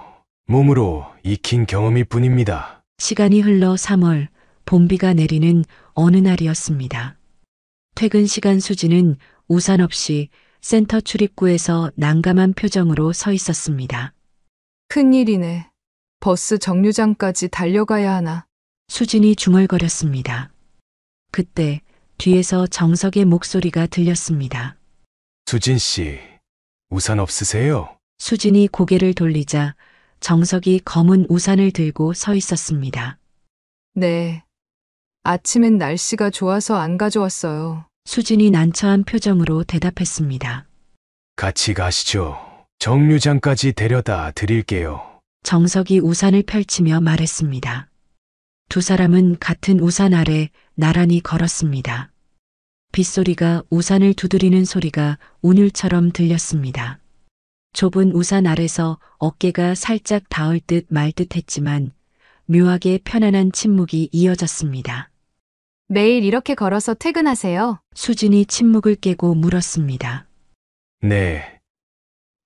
몸으로 익힌 경험일 뿐입니다. 시간이 흘러 3월, 봄비가 내리는 어느 날이었습니다. 퇴근 시간 수진은 우산 없이 센터 출입구에서 난감한 표정으로 서 있었습니다. 큰일이네. 버스 정류장까지 달려가야 하나. 수진이 중얼거렸습니다. 그때 뒤에서 정석의 목소리가 들렸습니다. 수진 씨, 우산 없으세요? 수진이 고개를 돌리자 정석이 검은 우산을 들고 서 있었습니다. 네. 아침엔 날씨가 좋아서 안 가져왔어요. 수진이 난처한 표정으로 대답했습니다. 같이 가시죠. 정류장까지 데려다 드릴게요. 정석이 우산을 펼치며 말했습니다. 두 사람은 같은 우산 아래 나란히 걸었습니다. 빗소리가 우산을 두드리는 소리가 운율처럼 들렸습니다. 좁은 우산 아래서 어깨가 살짝 닿을 듯 말 듯 했지만 묘하게 편안한 침묵이 이어졌습니다. 매일 이렇게 걸어서 퇴근하세요? 수진이 침묵을 깨고 물었습니다. 네.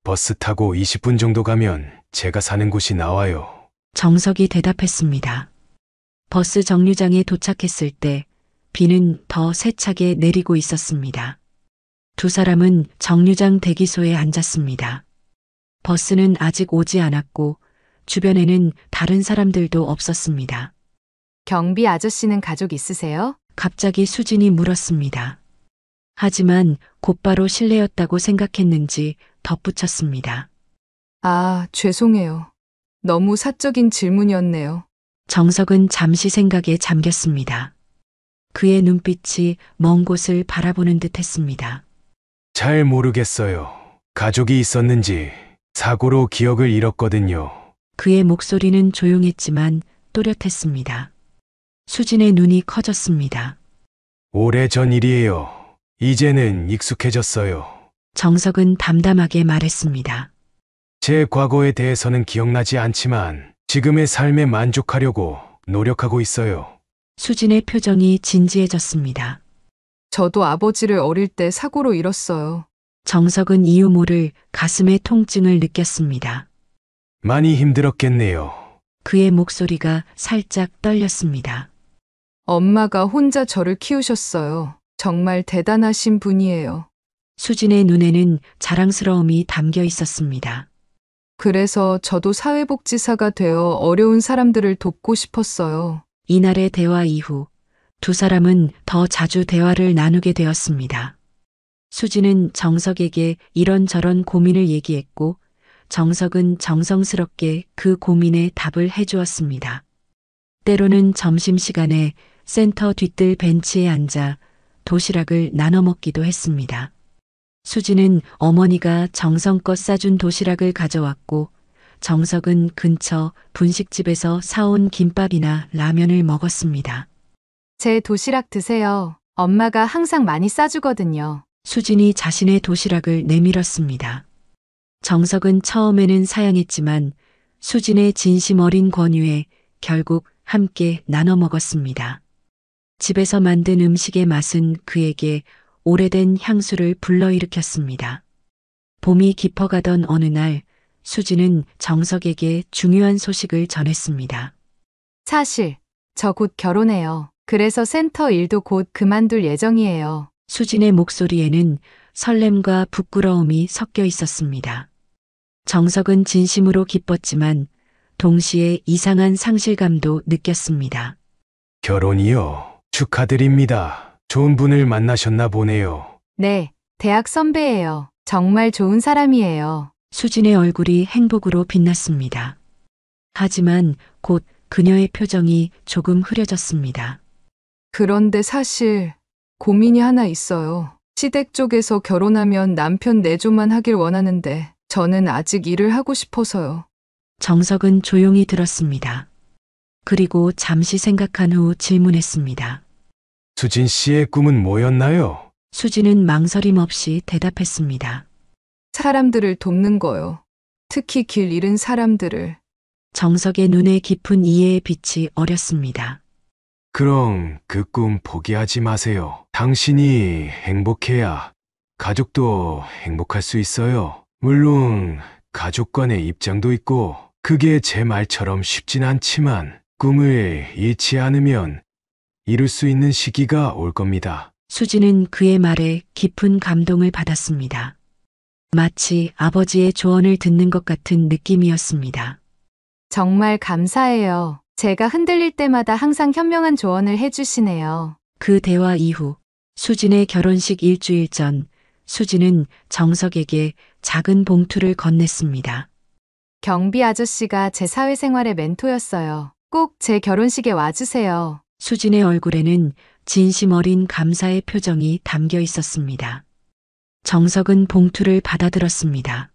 버스 타고 20분 정도 가면 제가 사는 곳이 나와요. 정석이 대답했습니다. 버스 정류장에 도착했을 때 비는 더 세차게 내리고 있었습니다. 두 사람은 정류장 대기소에 앉았습니다. 버스는 아직 오지 않았고 주변에는 다른 사람들도 없었습니다. 경비 아저씨는 가족 있으세요? 갑자기 수진이 물었습니다. 하지만 곧바로 실례였다고 생각했는지 덧붙였습니다. 아, 죄송해요. 너무 사적인 질문이었네요. 정석은 잠시 생각에 잠겼습니다. 그의 눈빛이 먼 곳을 바라보는 듯 했습니다. 잘 모르겠어요. 가족이 있었는지 사고로 기억을 잃었거든요. 그의 목소리는 조용했지만 또렷했습니다. 수진의 눈이 커졌습니다. 오래전 일이에요. 이제는 익숙해졌어요. 정석은 담담하게 말했습니다. 제 과거에 대해서는 기억나지 않지만 지금의 삶에 만족하려고 노력하고 있어요. 수진의 표정이 진지해졌습니다. 저도 아버지를 어릴 때 사고로 잃었어요. 정석은 이유 모를 가슴의 통증을 느꼈습니다. 많이 힘들었겠네요. 그의 목소리가 살짝 떨렸습니다. 엄마가 혼자 저를 키우셨어요. 정말 대단하신 분이에요. 수진의 눈에는 자랑스러움이 담겨 있었습니다. 그래서 저도 사회복지사가 되어 어려운 사람들을 돕고 싶었어요. 이날의 대화 이후 두 사람은 더 자주 대화를 나누게 되었습니다. 수진은 정석에게 이런저런 고민을 얘기했고 정석은 정성스럽게 그 고민에 답을 해주었습니다. 때로는 점심시간에 센터 뒤뜰 벤치에 앉아 도시락을 나눠 먹기도 했습니다. 수진은 어머니가 정성껏 싸준 도시락을 가져왔고 정석은 근처 분식집에서 사온 김밥이나 라면을 먹었습니다. 제 도시락 드세요. 엄마가 항상 많이 싸주거든요. 수진이 자신의 도시락을 내밀었습니다. 정석은 처음에는 사양했지만 수진의 진심 어린 권유에 결국 함께 나눠 먹었습니다. 집에서 만든 음식의 맛은 그에게 오래된 향수를 불러일으켰습니다. 봄이 깊어가던 어느 날 수진은 정석에게 중요한 소식을 전했습니다. 사실 저 곧 결혼해요. 그래서 센터 일도 곧 그만둘 예정이에요. 수진의 목소리에는 설렘과 부끄러움이 섞여 있었습니다. 정석은 진심으로 기뻤지만 동시에 이상한 상실감도 느꼈습니다. 결혼이요. 축하드립니다. 좋은 분을 만나셨나 보네요. 네, 대학 선배예요. 정말 좋은 사람이에요. 수진의 얼굴이 행복으로 빛났습니다. 하지만 곧 그녀의 표정이 조금 흐려졌습니다. 그런데 사실 고민이 하나 있어요. 시댁 쪽에서 결혼하면 남편 내조만 하길 원하는데 저는 아직 일을 하고 싶어서요. 정석은 조용히 들었습니다. 그리고 잠시 생각한 후 질문했습니다. 수진 씨의 꿈은 뭐였나요? 수진은 망설임 없이 대답했습니다. 사람들을 돕는 거요. 특히 길 잃은 사람들을. 정석의 눈에 깊은 이해의 빛이 어렸습니다. 그럼 그 꿈 포기하지 마세요. 당신이 행복해야 가족도 행복할 수 있어요. 물론 가족 간의 입장도 있고 그게 제 말처럼 쉽진 않지만 꿈을 잃지 않으면 이룰 수 있는 시기가 올 겁니다. 수진은 그의 말에 깊은 감동을 받았습니다. 마치 아버지의 조언을 듣는 것 같은 느낌이었습니다. 정말 감사해요. 제가 흔들릴 때마다 항상 현명한 조언을 해주시네요. 그 대화 이후 수진의 결혼식 일주일 전 수진은 정석에게 작은 봉투를 건넸습니다. 경비 아저씨가 제 사회생활의 멘토였어요. 꼭 제 결혼식에 와주세요. 수진의 얼굴에는 진심 어린 감사의 표정이 담겨 있었습니다. 정석은 봉투를 받아들었습니다.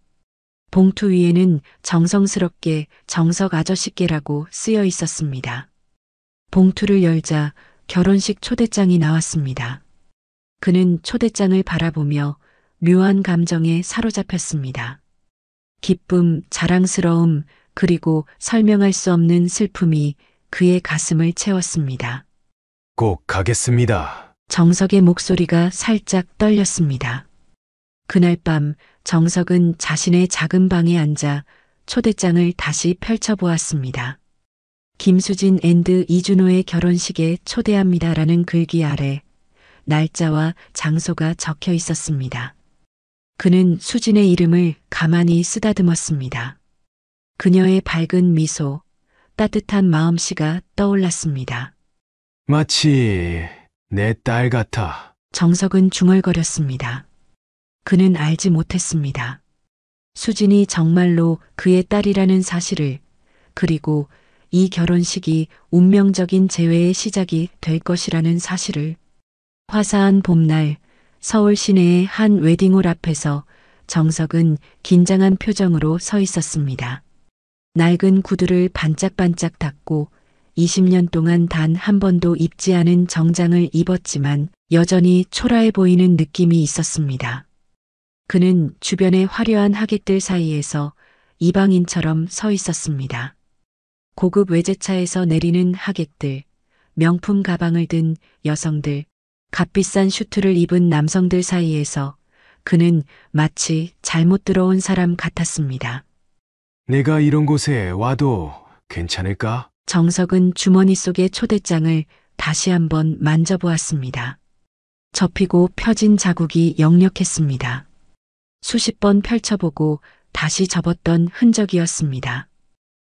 봉투 위에는 정성스럽게 정석 아저씨께라고 쓰여 있었습니다. 봉투를 열자 결혼식 초대장이 나왔습니다. 그는 초대장을 바라보며 묘한 감정에 사로잡혔습니다. 기쁨, 자랑스러움, 그리고 설명할 수 없는 슬픔이 그의 가슴을 채웠습니다. 꼭 가겠습니다. 정석의 목소리가 살짝 떨렸습니다. 그날 밤 정석은 자신의 작은 방에 앉아 초대장을 다시 펼쳐보았습니다. 김수진 앤드 이준호의 결혼식에 초대합니다라는 글귀 아래 날짜와 장소가 적혀 있었습니다. 그는 수진의 이름을 가만히 쓰다듬었습니다. 그녀의 밝은 미소, 따뜻한 마음씨가 떠올랐습니다. 마치 내 딸 같아. 정석은 중얼거렸습니다. 그는 알지 못했습니다. 수진이 정말로 그의 딸이라는 사실을, 그리고 이 결혼식이 운명적인 재회의 시작이 될 것이라는 사실을. 화사한 봄날 서울 시내의 한 웨딩홀 앞에서 정석은 긴장한 표정으로 서 있었습니다. 낡은 구두를 반짝반짝 닦고 20년 동안 단 한 번도 입지 않은 정장을 입었지만 여전히 초라해 보이는 느낌이 있었습니다. 그는 주변의 화려한 하객들 사이에서 이방인처럼 서 있었습니다. 고급 외제차에서 내리는 하객들, 명품 가방을 든 여성들, 값비싼 슈트를 입은 남성들 사이에서 그는 마치 잘못 들어온 사람 같았습니다. 내가 이런 곳에 와도 괜찮을까? 정석은 주머니 속의 초대장을 다시 한번 만져보았습니다. 접히고 펴진 자국이 역력했습니다. 수십 번 펼쳐보고 다시 접었던 흔적이었습니다.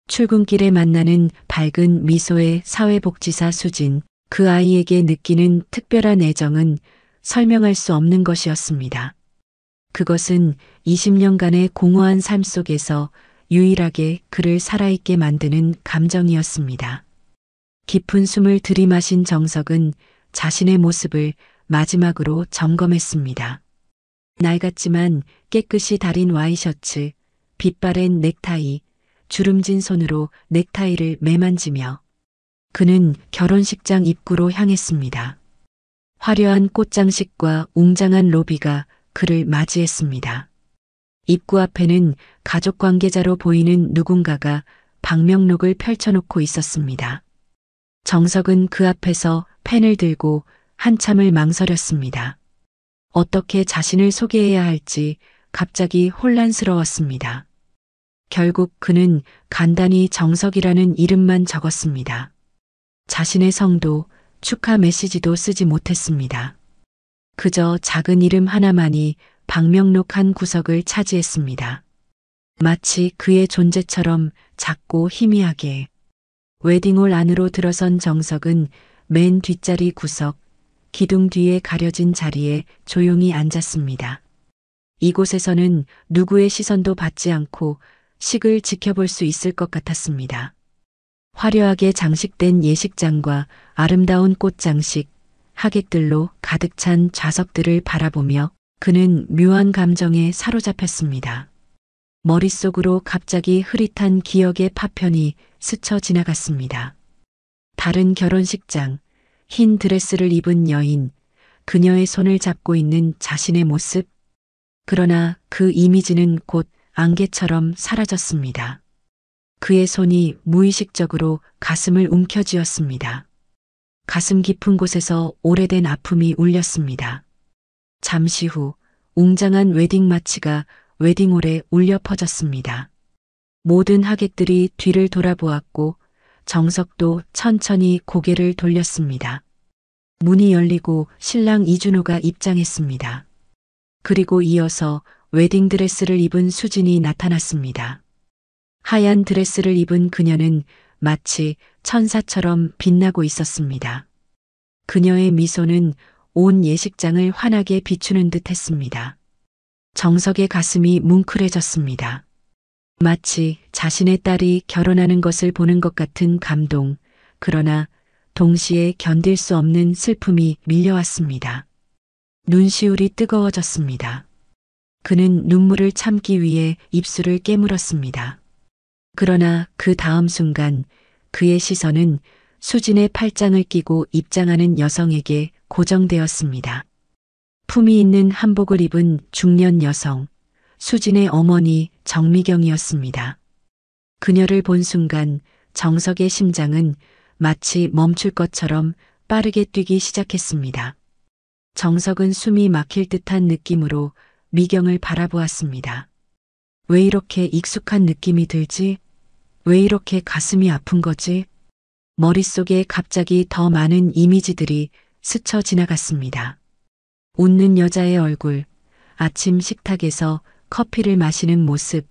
출근길에 만나는 밝은 미소의 사회복지사 수진, 그 아이에게 느끼는 특별한 애정은 설명할 수 없는 것이었습니다. 그것은 20년간의 공허한 삶 속에서 유일하게 그를 살아있게 만드는 감정이었습니다. 깊은 숨을 들이마신 정석은 자신의 모습을 마지막으로 점검했습니다. 낡았지만 깨끗이 다린 와이셔츠, 빛바랜 넥타이, 주름진 손으로 넥타이를 매만지며 그는 결혼식장 입구로 향했습니다. 화려한 꽃장식과 웅장한 로비가 그를 맞이했습니다. 입구 앞에는 가족 관계자로 보이는 누군가가 방명록을 펼쳐놓고 있었습니다. 정석은 그 앞에서 펜을 들고 한참을 망설였습니다. 어떻게 자신을 소개해야 할지 갑자기 혼란스러웠습니다. 결국 그는 간단히 정석이라는 이름만 적었습니다. 자신의 성도, 축하 메시지도 쓰지 못했습니다. 그저 작은 이름 하나만이 방명록 한 구석을 차지했습니다. 마치 그의 존재처럼 작고 희미하게. 웨딩홀 안으로 들어선 정석은 맨 뒷자리 구석, 기둥 뒤에 가려진 자리에 조용히 앉았습니다. 이곳에서는 누구의 시선도 받지 않고 식을 지켜볼 수 있을 것 같았습니다. 화려하게 장식된 예식장과 아름다운 꽃장식, 하객들로 가득 찬 좌석들을 바라보며 그는 묘한 감정에 사로잡혔습니다. 머릿속으로 갑자기 흐릿한 기억의 파편이 스쳐 지나갔습니다. 다른 결혼식장, 흰 드레스를 입은 여인, 그녀의 손을 잡고 있는 자신의 모습. 그러나 그 이미지는 곧 안개처럼 사라졌습니다. 그의 손이 무의식적으로 가슴을 움켜쥐었습니다. 가슴 깊은 곳에서 오래된 아픔이 울렸습니다. 잠시 후 웅장한 웨딩 마치가 웨딩홀에 울려 퍼졌습니다. 모든 하객들이 뒤를 돌아보았고 정석도 천천히 고개를 돌렸습니다. 문이 열리고 신랑 이준호가 입장했습니다. 그리고 이어서 웨딩드레스를 입은 수진이 나타났습니다. 하얀 드레스를 입은 그녀는 마치 천사처럼 빛나고 있었습니다. 그녀의 미소는 온 예식장을 환하게 비추는 듯 했습니다. 정석의 가슴이 뭉클해졌습니다. 마치 자신의 딸이 결혼하는 것을 보는 것 같은 감동, 그러나 동시에 견딜 수 없는 슬픔이 밀려왔습니다. 눈시울이 뜨거워졌습니다. 그는 눈물을 참기 위해 입술을 깨물었습니다. 그러나 그 다음 순간 그의 시선은 수진의 팔짱을 끼고 입장하는 여성에게 고정되었습니다. 품위 있는 한복을 입은 중년 여성, 수진의 어머니 정미경이었습니다. 그녀를 본 순간 정석의 심장은 마치 멈출 것처럼 빠르게 뛰기 시작했습니다. 정석은 숨이 막힐 듯한 느낌으로 미경을 바라보았습니다. 왜 이렇게 익숙한 느낌이 들지? 왜 이렇게 가슴이 아픈 거지? 머릿속에 갑자기 더 많은 이미지들이 스쳐 지나갔습니다. 웃는 여자의 얼굴, 아침 식탁에서 커피를 마시는 모습,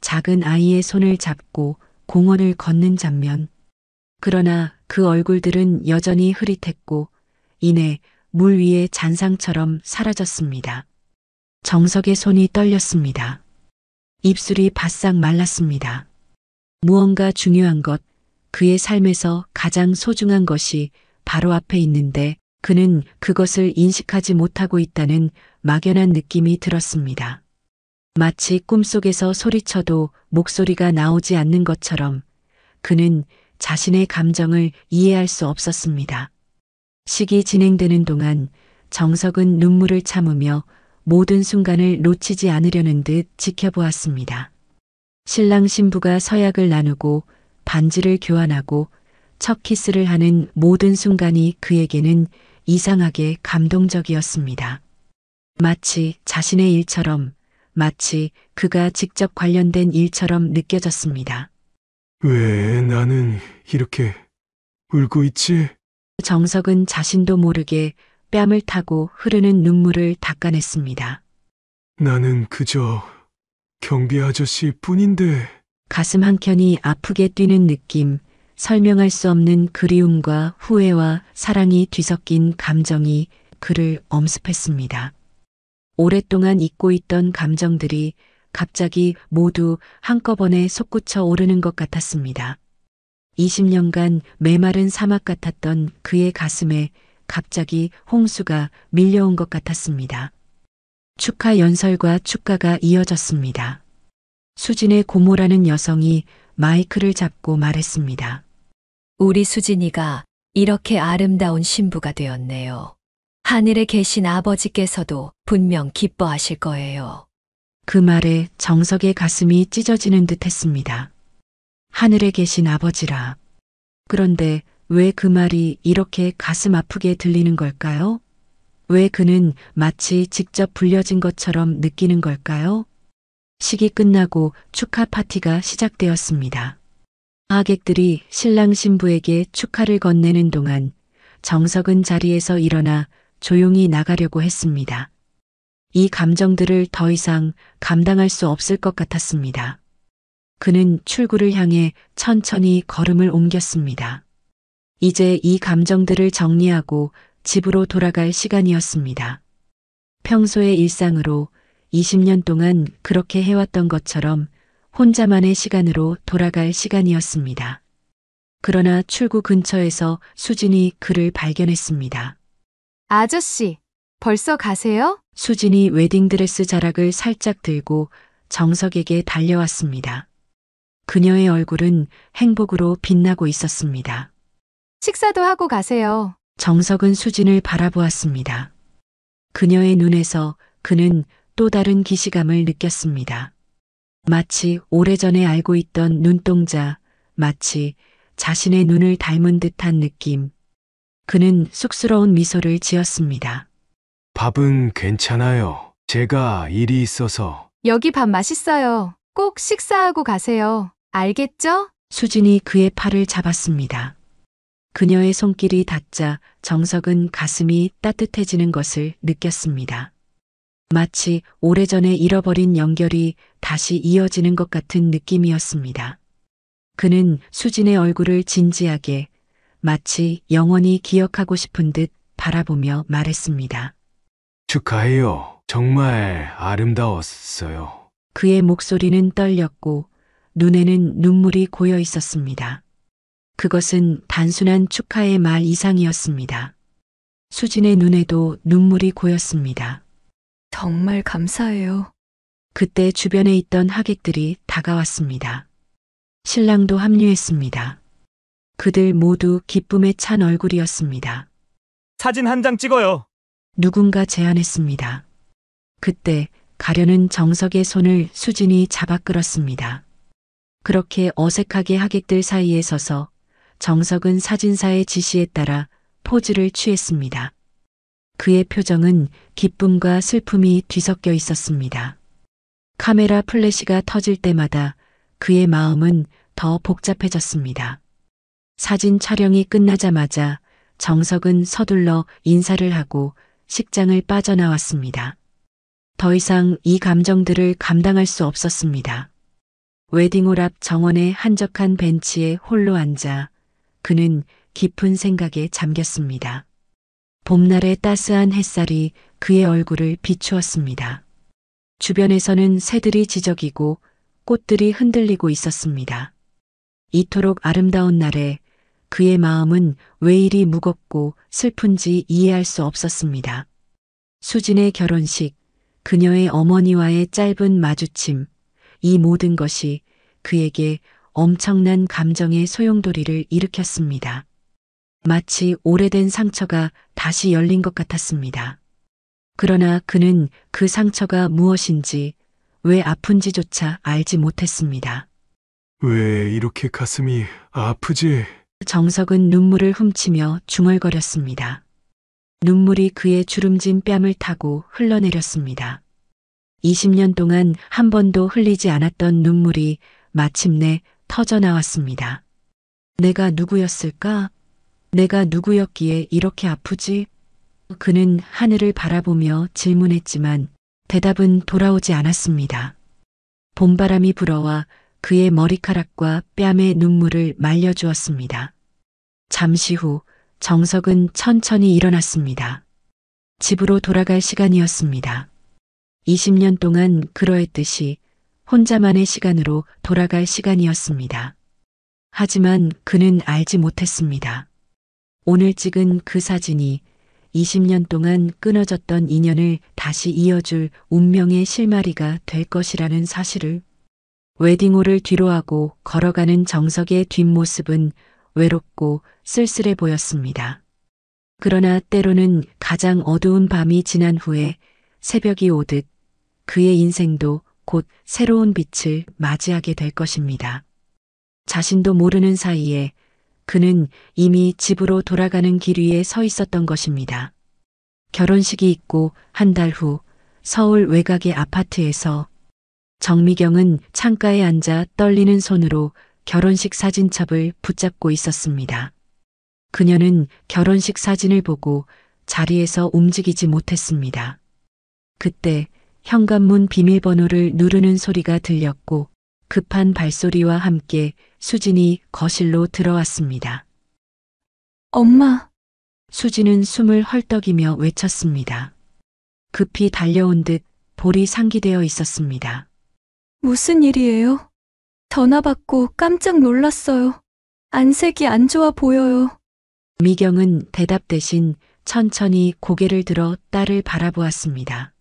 작은 아이의 손을 잡고 공원을 걷는 장면. 그러나 그 얼굴들은 여전히 흐릿했고 이내 물 위의 잔상처럼 사라졌습니다. 정석의 손이 떨렸습니다. 입술이 바싹 말랐습니다. 무언가 중요한 것, 그의 삶에서 가장 소중한 것이 바로 앞에 있는데 그는 그것을 인식하지 못하고 있다는 막연한 느낌이 들었습니다. 마치 꿈속에서 소리쳐도 목소리가 나오지 않는 것처럼 그는 자신의 감정을 이해할 수 없었습니다. 식이 진행되는 동안 정석은 눈물을 참으며 모든 순간을 놓치지 않으려는 듯 지켜보았습니다. 신랑 신부가 서약을 나누고 반지를 교환하고 첫 키스를 하는 모든 순간이 그에게는 이상하게 감동적이었습니다. 마치 자신의 일처럼, 마치 그가 직접 관련된 일처럼 느껴졌습니다. 왜 나는 이렇게 울고 있지? 정석은 자신도 모르게 뺨을 타고 흐르는 눈물을 닦아냈습니다. 나는 그저 경비 아저씨 뿐인데. 가슴 한켠이 아프게 뛰는 느낌, 설명할 수 없는 그리움과 후회와 사랑이 뒤섞인 감정이 그를 엄습했습니다. 오랫동안 잊고 있던 감정들이 갑자기 모두 한꺼번에 솟구쳐 오르는 것 같았습니다. 20년간 메마른 사막 같았던 그의 가슴에 갑자기 홍수가 밀려온 것 같았습니다. 축하 연설과 축가가 이어졌습니다. 수진의 고모라는 여성이 마이크를 잡고 말했습니다. 우리 수진이가 이렇게 아름다운 신부가 되었네요. 하늘에 계신 아버지께서도 분명 기뻐하실 거예요. 그 말에 정석의 가슴이 찢어지는 듯 했습니다. 하늘에 계신 아버지라. 그런데 왜 그 말이 이렇게 가슴 아프게 들리는 걸까요? 왜 그는 마치 직접 불려진 것처럼 느끼는 걸까요? 식이 끝나고 축하 파티가 시작되었습니다. 하객들이 신랑 신부에게 축하를 건네는 동안 정석은 자리에서 일어나 조용히 나가려고 했습니다. 이 감정들을 더 이상 감당할 수 없을 것 같았습니다. 그는 출구를 향해 천천히 걸음을 옮겼습니다. 이제 이 감정들을 정리하고 집으로 돌아갈 시간이었습니다. 평소의 일상으로 20년 동안 그렇게 해왔던 것처럼 혼자만의 시간으로 돌아갈 시간이었습니다. 그러나 출구 근처에서 수진이 그를 발견했습니다. 아저씨, 벌써 가세요? 수진이 웨딩드레스 자락을 살짝 들고 정석에게 달려왔습니다. 그녀의 얼굴은 행복으로 빛나고 있었습니다. 식사도 하고 가세요. 정석은 수진을 바라보았습니다. 그녀의 눈에서 그는 또 다른 기시감을 느꼈습니다. 마치 오래전에 알고 있던 눈동자, 마치 자신의 눈을 닮은 듯한 느낌. 그는 쑥스러운 미소를 지었습니다. 밥은 괜찮아요. 제가 일이 있어서. 여기 밥 맛있어요. 꼭 식사하고 가세요. 알겠죠? 수진이 그의 팔을 잡았습니다. 그녀의 손길이 닿자 정석은 가슴이 따뜻해지는 것을 느꼈습니다. 마치 오래전에 잃어버린 연결이 다시 이어지는 것 같은 느낌이었습니다. 그는 수진의 얼굴을 진지하게 마치 영원히 기억하고 싶은 듯 바라보며 말했습니다. 축하해요. 정말 아름다웠어요. 그의 목소리는 떨렸고 눈에는 눈물이 고여 있었습니다. 그것은 단순한 축하의 말 이상이었습니다. 수진의 눈에도 눈물이 고였습니다. 정말 감사해요. 그때 주변에 있던 하객들이 다가왔습니다. 신랑도 합류했습니다. 그들 모두 기쁨에 찬 얼굴이었습니다. 사진 한 장 찍어요. 누군가 제안했습니다. 그때 가려는 정석의 손을 수진이 잡아 끌었습니다. 그렇게 어색하게 하객들 사이에 서서 정석은 사진사의 지시에 따라 포즈를 취했습니다. 그의 표정은 기쁨과 슬픔이 뒤섞여 있었습니다. 카메라 플래시가 터질 때마다 그의 마음은 더 복잡해졌습니다. 사진 촬영이 끝나자마자 정석은 서둘러 인사를 하고 식장을 빠져나왔습니다. 더 이상 이 감정들을 감당할 수 없었습니다. 웨딩홀 앞 정원의 한적한 벤치에 홀로 앉아 그는 깊은 생각에 잠겼습니다. 봄날의 따스한 햇살이 그의 얼굴을 비추었습니다. 주변에서는 새들이 지저귀고 꽃들이 흔들리고 있었습니다. 이토록 아름다운 날에 그의 마음은 왜 이리 무겁고 슬픈지 이해할 수 없었습니다. 수진의 결혼식, 그녀의 어머니와의 짧은 마주침, 이 모든 것이 그에게 엄청난 감정의 소용돌이를 일으켰습니다. 마치 오래된 상처가 다시 열린 것 같았습니다. 그러나 그는 그 상처가 무엇인지, 왜 아픈지조차 알지 못했습니다. 왜 이렇게 가슴이 아프지? 정석은 눈물을 훔치며 중얼거렸습니다. 눈물이 그의 주름진 뺨을 타고 흘러내렸습니다. 20년 동안 한 번도 흘리지 않았던 눈물이 마침내 터져나왔습니다. 내가 누구였을까? 내가 누구였기에 이렇게 아프지? 그는 하늘을 바라보며 질문했지만 대답은 돌아오지 않았습니다. 봄바람이 불어와 그의 머리카락과 뺨에 눈물을 말려주었습니다. 잠시 후 정석은 천천히 일어났습니다. 집으로 돌아갈 시간이었습니다. 20년 동안 그러했듯이 혼자만의 시간으로 돌아갈 시간이었습니다. 하지만 그는 알지 못했습니다. 오늘 찍은 그 사진이 20년 동안 끊어졌던 인연을 다시 이어줄 운명의 실마리가 될 것이라는 사실을. 웨딩홀을 뒤로하고 걸어가는 정석의 뒷모습은 외롭고 쓸쓸해 보였습니다. 그러나 때로는 가장 어두운 밤이 지난 후에 새벽이 오듯 그의 인생도 곧 새로운 빛을 맞이하게 될 것입니다. 자신도 모르는 사이에 그는 이미 집으로 돌아가는 길 위에 서 있었던 것입니다. 결혼식이 있고 한 달 후 서울 외곽의 아파트에서 정미경은 창가에 앉아 떨리는 손으로 결혼식 사진첩을 붙잡고 있었습니다. 그녀는 결혼식 사진을 보고 자리에서 움직이지 못했습니다. 그때 현관문 비밀번호를 누르는 소리가 들렸고 급한 발소리와 함께 수진이 거실로 들어왔습니다. 엄마. 수진은 숨을 헐떡이며 외쳤습니다. 급히 달려온 듯 볼이 상기되어 있었습니다. 무슨 일이에요? 전화 받고 깜짝 놀랐어요. 안색이 안 좋아 보여요. 미경은 대답 대신 천천히 고개를 들어 딸을 바라보았습니다.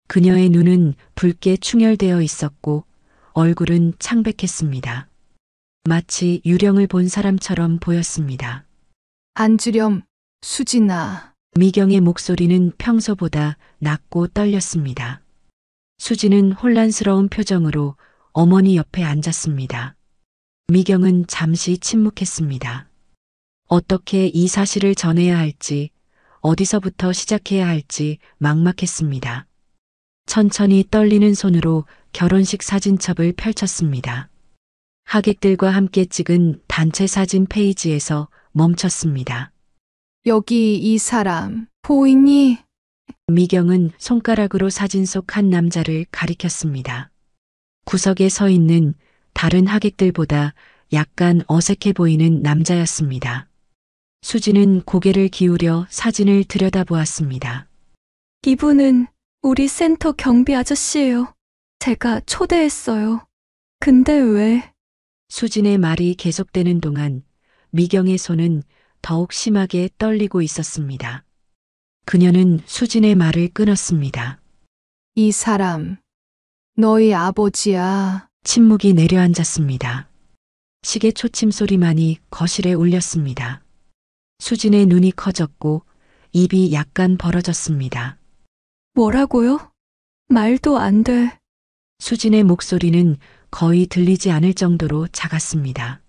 그녀의 눈은 붉게 충혈되어 있었고 얼굴은 창백했습니다. 마치 유령을 본 사람처럼 보였습니다. 앉으렴, 수진아. 미경의 목소리는 평소보다 낮고 떨렸습니다. 수진은 혼란스러운 표정으로 어머니 옆에 앉았습니다. 미경은 잠시 침묵했습니다. 어떻게 이 사실을 전해야 할지, 어디서부터 시작해야 할지 막막했습니다. 천천히 떨리는 손으로 결혼식 사진첩을 펼쳤습니다. 하객들과 함께 찍은 단체 사진 페이지에서 멈췄습니다. 여기 이 사람 보이니? 미경은 손가락으로 사진 속 한 남자를 가리켰습니다. 구석에 서 있는 다른 하객들보다 약간 어색해 보이는 남자였습니다. 수지는 고개를 기울여 사진을 들여다보았습니다. 이분은 우리 센터 경비 아저씨예요. 제가 초대했어요. 근데 왜? 수진의 말이 계속되는 동안 미경의 손은 더욱 심하게 떨리고 있었습니다. 그녀는 수진의 말을 끊었습니다. 이 사람, 너희 아버지야. 침묵이 내려앉았습니다. 시계 초침 소리만이 거실에 울렸습니다. 수진의 눈이 커졌고 입이 약간 벌어졌습니다. 뭐라고요? 말도 안 돼. 수진의 목소리는 거의 들리지 않을 정도로 작았습니다.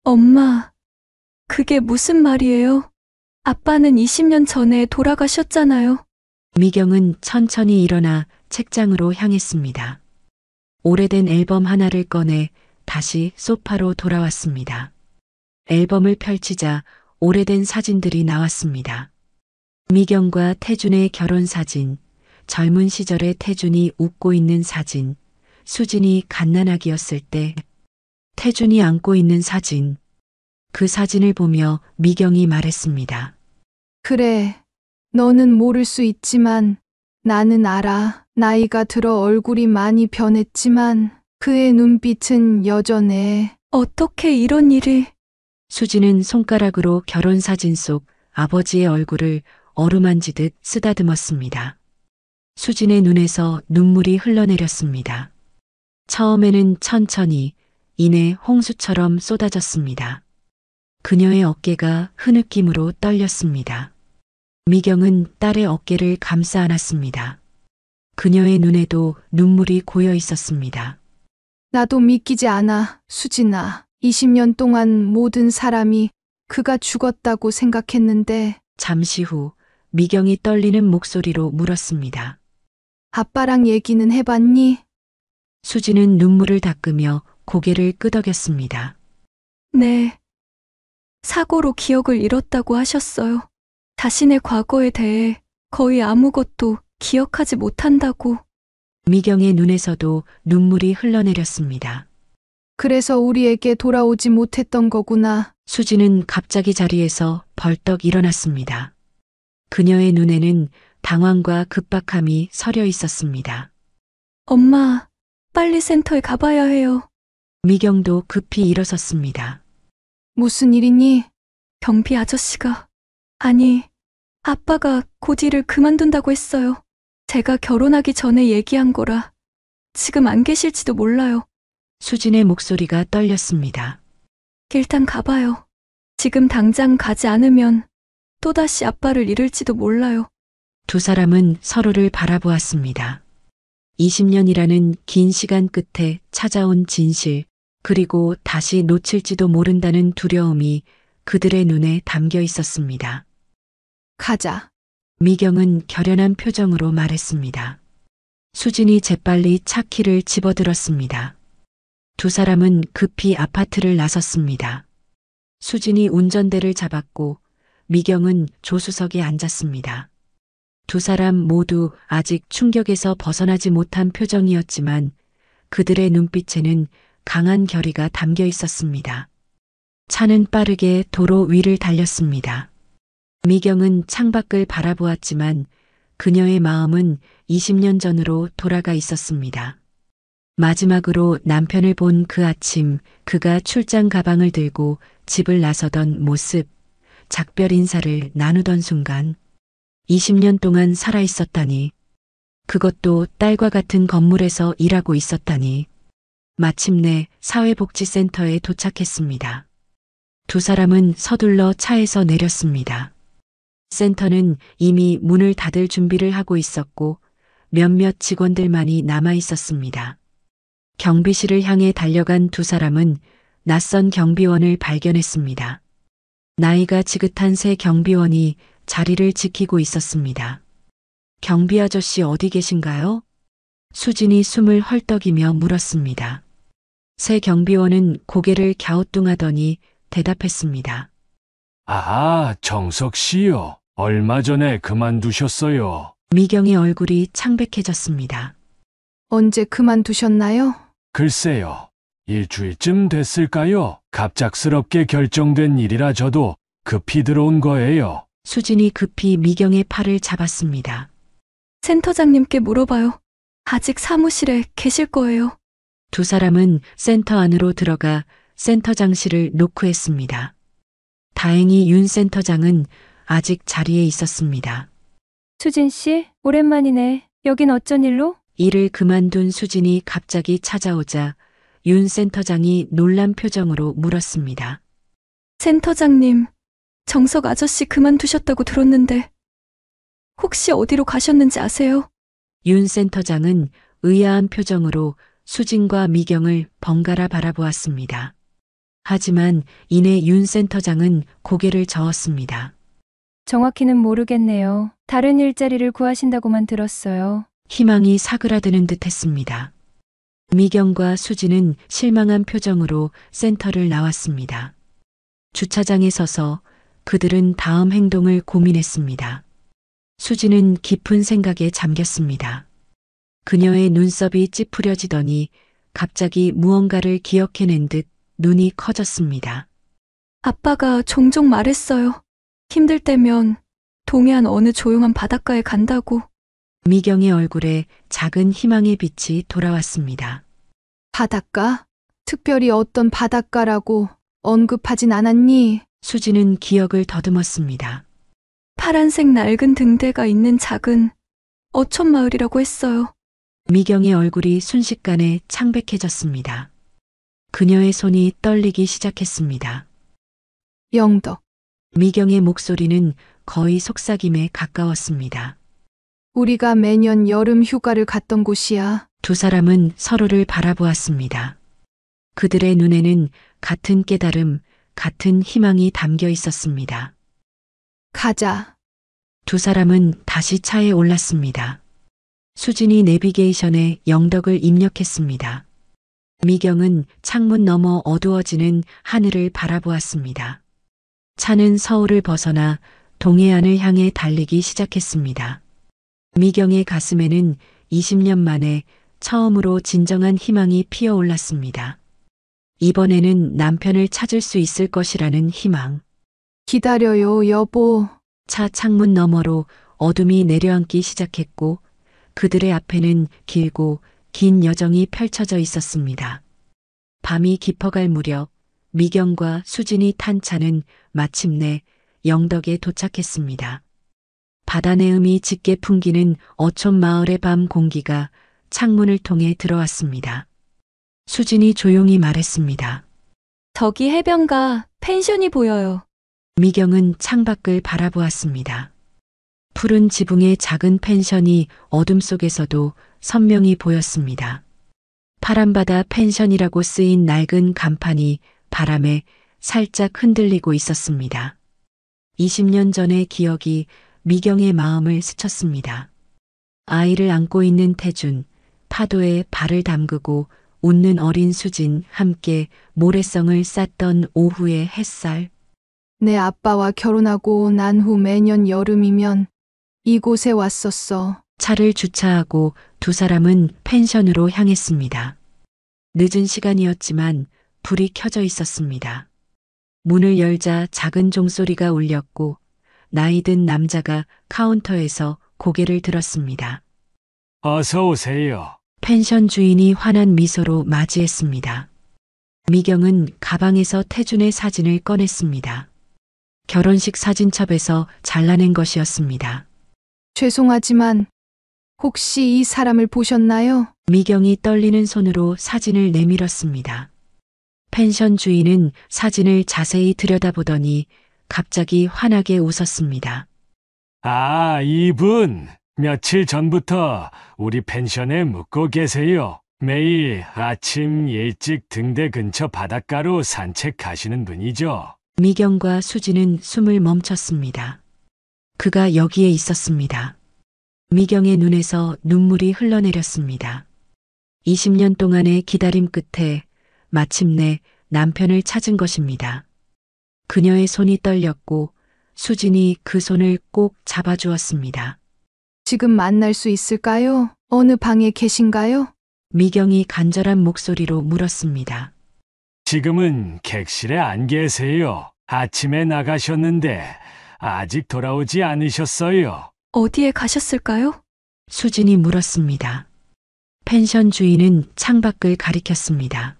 엄마, 그게 무슨 말이에요? 아빠는 20년 전에 돌아가셨잖아요. 미경은 천천히 일어나 책장으로 향했습니다. 오래된 앨범 하나를 꺼내 다시 소파로 돌아왔습니다. 앨범을 펼치자 오래된 사진들이 나왔습니다. 미경과 태준의 결혼 사진, 젊은 시절의 태준이 웃고 있는 사진, 수진이 갓난아기였을 때 태준이 안고 있는 사진. 그 사진을 보며 미경이 말했습니다. 그래, 너는 모를 수 있지만 나는 알아. 나이가 들어 얼굴이 많이 변했지만 그의 눈빛은 여전해. 어떻게 이런 일이? 수지는 손가락으로 결혼 사진 속 아버지의 얼굴을 어루만지듯 쓰다듬었습니다. 수진의 눈에서 눈물이 흘러내렸습니다. 처음에는 천천히, 이내 홍수처럼 쏟아졌습니다. 그녀의 어깨가 흐느낌으로 떨렸습니다. 미경은 딸의 어깨를 감싸 안았습니다. 그녀의 눈에도 눈물이 고여 있었습니다. 나도 믿기지 않아, 수진아. 20년 동안 모든 사람이 그가 죽었다고 생각했는데. 잠시 후 미경이 떨리는 목소리로 물었습니다. 아빠랑 얘기는 해봤니? 수지는 눈물을 닦으며 고개를 끄덕였습니다. 네. 사고로 기억을 잃었다고 하셨어요. 자신의 과거에 대해 거의 아무것도 기억하지 못한다고. 미경의 눈에서도 눈물이 흘러내렸습니다. 그래서 우리에게 돌아오지 못했던 거구나. 수지는 갑자기 자리에서 벌떡 일어났습니다. 그녀의 눈에는 당황과 급박함이 서려 있었습니다. 엄마, 빨리 센터에 가봐야 해요. 미경도 급히 일어섰습니다. 무슨 일이니? 경비 아저씨가, 아니, 아빠가 곧 일을 그만둔다고 했어요. 제가 결혼하기 전에 얘기한 거라 지금 안 계실지도 몰라요. 수진의 목소리가 떨렸습니다. 일단 가봐요. 지금 당장 가지 않으면 또다시 아빠를 잃을지도 몰라요. 두 사람은 서로를 바라보았습니다. 20년이라는 긴 시간 끝에 찾아온 진실, 그리고 다시 놓칠지도 모른다는 두려움이 그들의 눈에 담겨 있었습니다. 가자. 미경은 결연한 표정으로 말했습니다. 수진이 재빨리 차 키를 집어들었습니다. 두 사람은 급히 아파트를 나섰습니다. 수진이 운전대를 잡았고 미경은 조수석에 앉았습니다. 두 사람 모두 아직 충격에서 벗어나지 못한 표정이었지만 그들의 눈빛에는 강한 결의가 담겨 있었습니다. 차는 빠르게 도로 위를 달렸습니다. 미경은 창밖을 바라보았지만 그녀의 마음은 20년 전으로 돌아가 있었습니다. 마지막으로 남편을 본 그 아침, 그가 출장 가방을 들고 집을 나서던 모습, 작별 인사를 나누던 순간 20년 동안 살아 있었다니. 그것도 딸과 같은 건물에서 일하고 있었다니. 마침내 사회복지센터에 도착했습니다. 두 사람은 서둘러 차에서 내렸습니다. 센터는 이미 문을 닫을 준비를 하고 있었고 몇몇 직원들만이 남아 있었습니다. 경비실을 향해 달려간 두 사람은 낯선 경비원을 발견했습니다. 나이가 지긋한 새 경비원이 자리를 지키고 있었습니다. 경비 아저씨 어디 계신가요? 수진이 숨을 헐떡이며 물었습니다. 새 경비원은 고개를 갸우뚱하더니 대답했습니다. 아, 정석 씨요. 얼마 전에 그만두셨어요. 미경의 얼굴이 창백해졌습니다. 언제 그만두셨나요? 글쎄요. 일주일쯤 됐을까요? 갑작스럽게 결정된 일이라 저도 급히 들어온 거예요. 수진이 급히 미경의 팔을 잡았습니다. 센터장님께 물어봐요. 아직 사무실에 계실 거예요. 두 사람은 센터 안으로 들어가 센터장실을 노크했습니다. 다행히 윤 센터장은 아직 자리에 있었습니다. 수진 씨, 오랜만이네. 여긴 어쩐 일로? 일을 그만둔 수진이 갑자기 찾아오자 윤 센터장이 놀란 표정으로 물었습니다. 센터장님, 정석 아저씨 그만두셨다고 들었는데 혹시 어디로 가셨는지 아세요? 윤 센터장은 의아한 표정으로 수진과 미경을 번갈아 바라보았습니다. 하지만 이내 윤 센터장은 고개를 저었습니다. 정확히는 모르겠네요. 다른 일자리를 구하신다고만 들었어요. 희망이 사그라드는 듯 했습니다. 미경과 수진은 실망한 표정으로 센터를 나왔습니다. 주차장에 서서 그들은 다음 행동을 고민했습니다. 수진은 깊은 생각에 잠겼습니다. 그녀의 눈썹이 찌푸려지더니 갑자기 무언가를 기억해낸 듯 눈이 커졌습니다. 아빠가 종종 말했어요. 힘들 때면 동해안 어느 조용한 바닷가에 간다고. 미경의 얼굴에 작은 희망의 빛이 돌아왔습니다. 바닷가? 특별히 어떤 바닷가라고 언급하진 않았니? 수진은 기억을 더듬었습니다. 파란색 낡은 등대가 있는 작은 어촌마을이라고 했어요. 미경의 얼굴이 순식간에 창백해졌습니다. 그녀의 손이 떨리기 시작했습니다. 영덕. 미경의 목소리는 거의 속삭임에 가까웠습니다. 우리가 매년 여름 휴가를 갔던 곳이야. 두 사람은 서로를 바라보았습니다. 그들의 눈에는 같은 깨달음, 같은 희망이 담겨 있었습니다. 가자. 두 사람은 다시 차에 올랐습니다. 수진이 내비게이션에 영덕을 입력했습니다. 미경은 창문 너머 어두워지는 하늘을 바라보았습니다. 차는 서울을 벗어나 동해안을 향해 달리기 시작했습니다. 미경의 가슴에는 20년 만에 처음으로 진정한 희망이 피어올랐습니다. 이번에는 남편을 찾을 수 있을 것이라는 희망. 기다려요, 여보. 차 창문 너머로 어둠이 내려앉기 시작했고 그들의 앞에는 길고 긴 여정이 펼쳐져 있었습니다. 밤이 깊어갈 무렵 미경과 수진이 탄 차는 마침내 영덕에 도착했습니다. 바다 내음이 짙게 풍기는 어촌 마을의 밤 공기가 창문을 통해 들어왔습니다. 수진이 조용히 말했습니다. 저기 해변가 펜션이 보여요. 미경은 창밖을 바라보았습니다. 푸른 지붕의 작은 펜션이 어둠 속에서도 선명히 보였습니다. 파란바다 펜션이라고 쓰인 낡은 간판이 바람에 살짝 흔들리고 있었습니다. 20년 전의 기억이 미경의 마음을 스쳤습니다. 아이를 안고 있는 태준, 파도에 발을 담그고 웃는 어린 수진, 함께 모래성을 쌌던 오후의 햇살. 내 아빠와 결혼하고 난 후 매년 여름이면 이곳에 왔었어. 차를 주차하고 두 사람은 펜션으로 향했습니다. 늦은 시간이었지만 불이 켜져 있었습니다. 문을 열자 작은 종소리가 울렸고 나이 든 남자가 카운터에서 고개를 들었습니다. 어서 오세요. 펜션 주인이 환한 미소로 맞이했습니다. 미경은 가방에서 태준의 사진을 꺼냈습니다. 결혼식 사진첩에서 잘라낸 것이었습니다. 죄송하지만 혹시 이 사람을 보셨나요? 미경이 떨리는 손으로 사진을 내밀었습니다. 펜션 주인은 사진을 자세히 들여다보더니 갑자기 환하게 웃었습니다. 아, 이분. 며칠 전부터 우리 펜션에 묵고 계세요. 매일 아침 일찍 등대 근처 바닷가로 산책하시는 분이죠. 미경과 수지는 숨을 멈췄습니다. 그가 여기에 있었습니다. 미경의 눈에서 눈물이 흘러내렸습니다. 20년 동안의 기다림 끝에 마침내 남편을 찾은 것입니다. 그녀의 손이 떨렸고 수진이 그 손을 꼭 잡아주었습니다. 지금 만날 수 있을까요? 어느 방에 계신가요? 미경이 간절한 목소리로 물었습니다. 지금은 객실에 안 계세요. 아침에 나가셨는데 아직 돌아오지 않으셨어요. 어디에 가셨을까요? 수진이 물었습니다. 펜션 주인은 창밖을 가리켰습니다.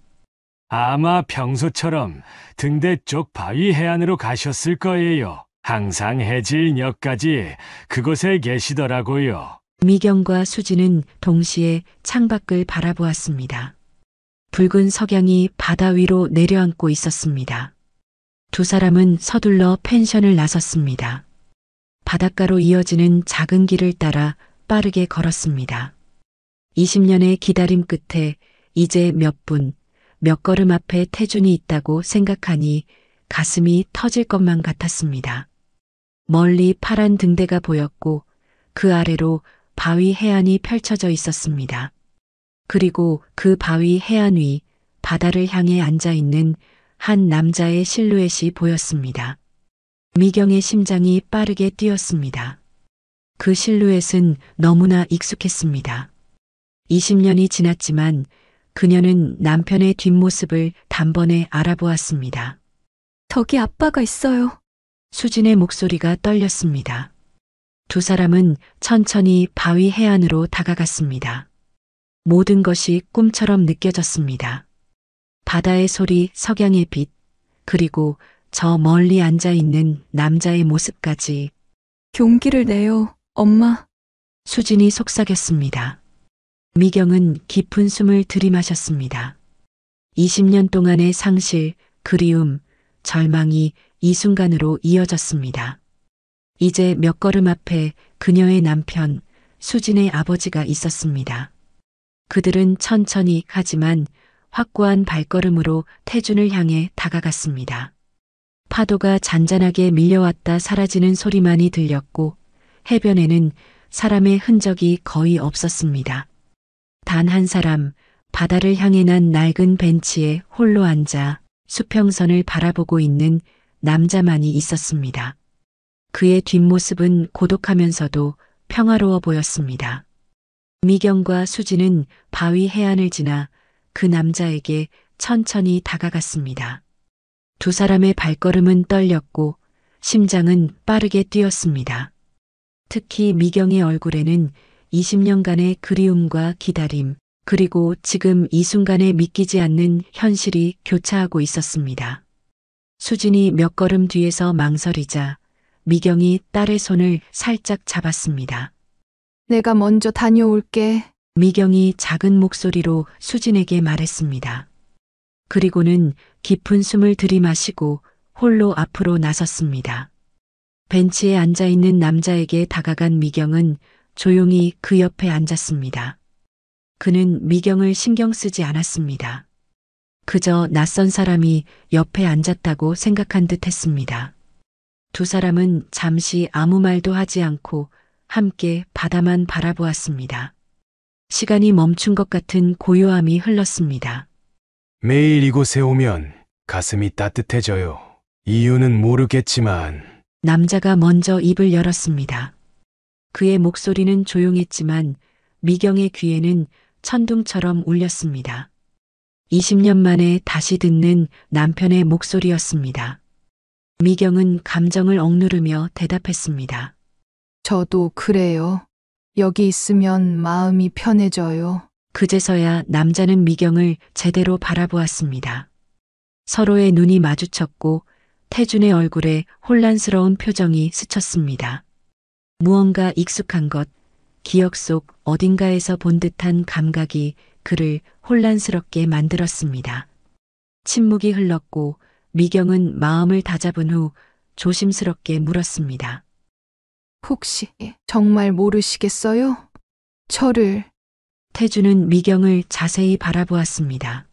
아마 평소처럼 등대 쪽 바위 해안으로 가셨을 거예요. 항상 해질녘까지 그곳에 계시더라고요. 미경과 수지는 동시에 창밖을 바라보았습니다. 붉은 석양이 바다 위로 내려앉고 있었습니다. 두 사람은 서둘러 펜션을 나섰습니다. 바닷가로 이어지는 작은 길을 따라 빠르게 걸었습니다. 20년의 기다림 끝에 이제 몇 걸음 앞에 태준이 있다고 생각하니 가슴이 터질 것만 같았습니다. 멀리 파란 등대가 보였고 그 아래로 바위 해안이 펼쳐져 있었습니다. 그리고 그 바위 해안 위 바다를 향해 앉아 있는 한 남자의 실루엣이 보였습니다. 미경의 심장이 빠르게 뛰었습니다. 그 실루엣은 너무나 익숙했습니다. 20년이 지났지만 그녀는 남편의 뒷모습을 단번에 알아보았습니다. 저기 아빠가 있어요. 수진의 목소리가 떨렸습니다. 두 사람은 천천히 바위 해안으로 다가갔습니다. 모든 것이 꿈처럼 느껴졌습니다. 바다의 소리, 석양의 빛, 그리고 저 멀리 앉아 있는 남자의 모습까지. 용기를 내요, 엄마. 수진이 속삭였습니다. 미경은 깊은 숨을 들이마셨습니다. 20년 동안의 상실, 그리움, 절망이 이 순간으로 이어졌습니다. 이제 몇 걸음 앞에 그녀의 남편, 수진의 아버지가 있었습니다. 그들은 천천히 하지만 확고한 발걸음으로 태준을 향해 다가갔습니다. 파도가 잔잔하게 밀려왔다 사라지는 소리만이 들렸고 해변에는 사람의 흔적이 거의 없었습니다. 단 한 사람, 바다를 향해 난 낡은 벤치에 홀로 앉아 수평선을 바라보고 있는 남자만이 있었습니다. 그의 뒷모습은 고독하면서도 평화로워 보였습니다. 미경과 수지는 바위 해안을 지나 그 남자에게 천천히 다가갔습니다. 두 사람의 발걸음은 떨렸고 심장은 빠르게 뛰었습니다. 특히 미경의 얼굴에는 20년간의 그리움과 기다림, 그리고 지금 이 순간에 믿기지 않는 현실이 교차하고 있었습니다. 수진이 몇 걸음 뒤에서 망설이자 미경이 딸의 손을 살짝 잡았습니다. 내가 먼저 다녀올게. 미경이 작은 목소리로 수진에게 말했습니다. 그리고는 깊은 숨을 들이마시고 홀로 앞으로 나섰습니다. 벤치에 앉아 있는 남자에게 다가간 미경은 조용히 그 옆에 앉았습니다. 그는 미경을 신경 쓰지 않았습니다. 그저 낯선 사람이 옆에 앉았다고 생각한 듯 했습니다. 두 사람은 잠시 아무 말도 하지 않고 함께 바다만 바라보았습니다. 시간이 멈춘 것 같은 고요함이 흘렀습니다. 매일 이곳에 오면 가슴이 따뜻해져요. 이유는 모르겠지만. 남자가 먼저 입을 열었습니다. 그의 목소리는 조용했지만 미경의 귀에는 천둥처럼 울렸습니다. 20년 만에 다시 듣는 남편의 목소리였습니다. 미경은 감정을 억누르며 대답했습니다. 저도 그래요. 여기 있으면 마음이 편해져요. 그제서야 남자는 미경을 제대로 바라보았습니다. 서로의 눈이 마주쳤고 태준의 얼굴에 혼란스러운 표정이 스쳤습니다. 무언가 익숙한 것, 기억 속 어딘가에서 본 듯한 감각이 그를 혼란스럽게 만들었습니다. 침묵이 흘렀고 미경은 마음을 다잡은 후 조심스럽게 물었습니다. 혹시 정말 모르시겠어요? 저를. 태주는 미경을 자세히 바라보았습니다.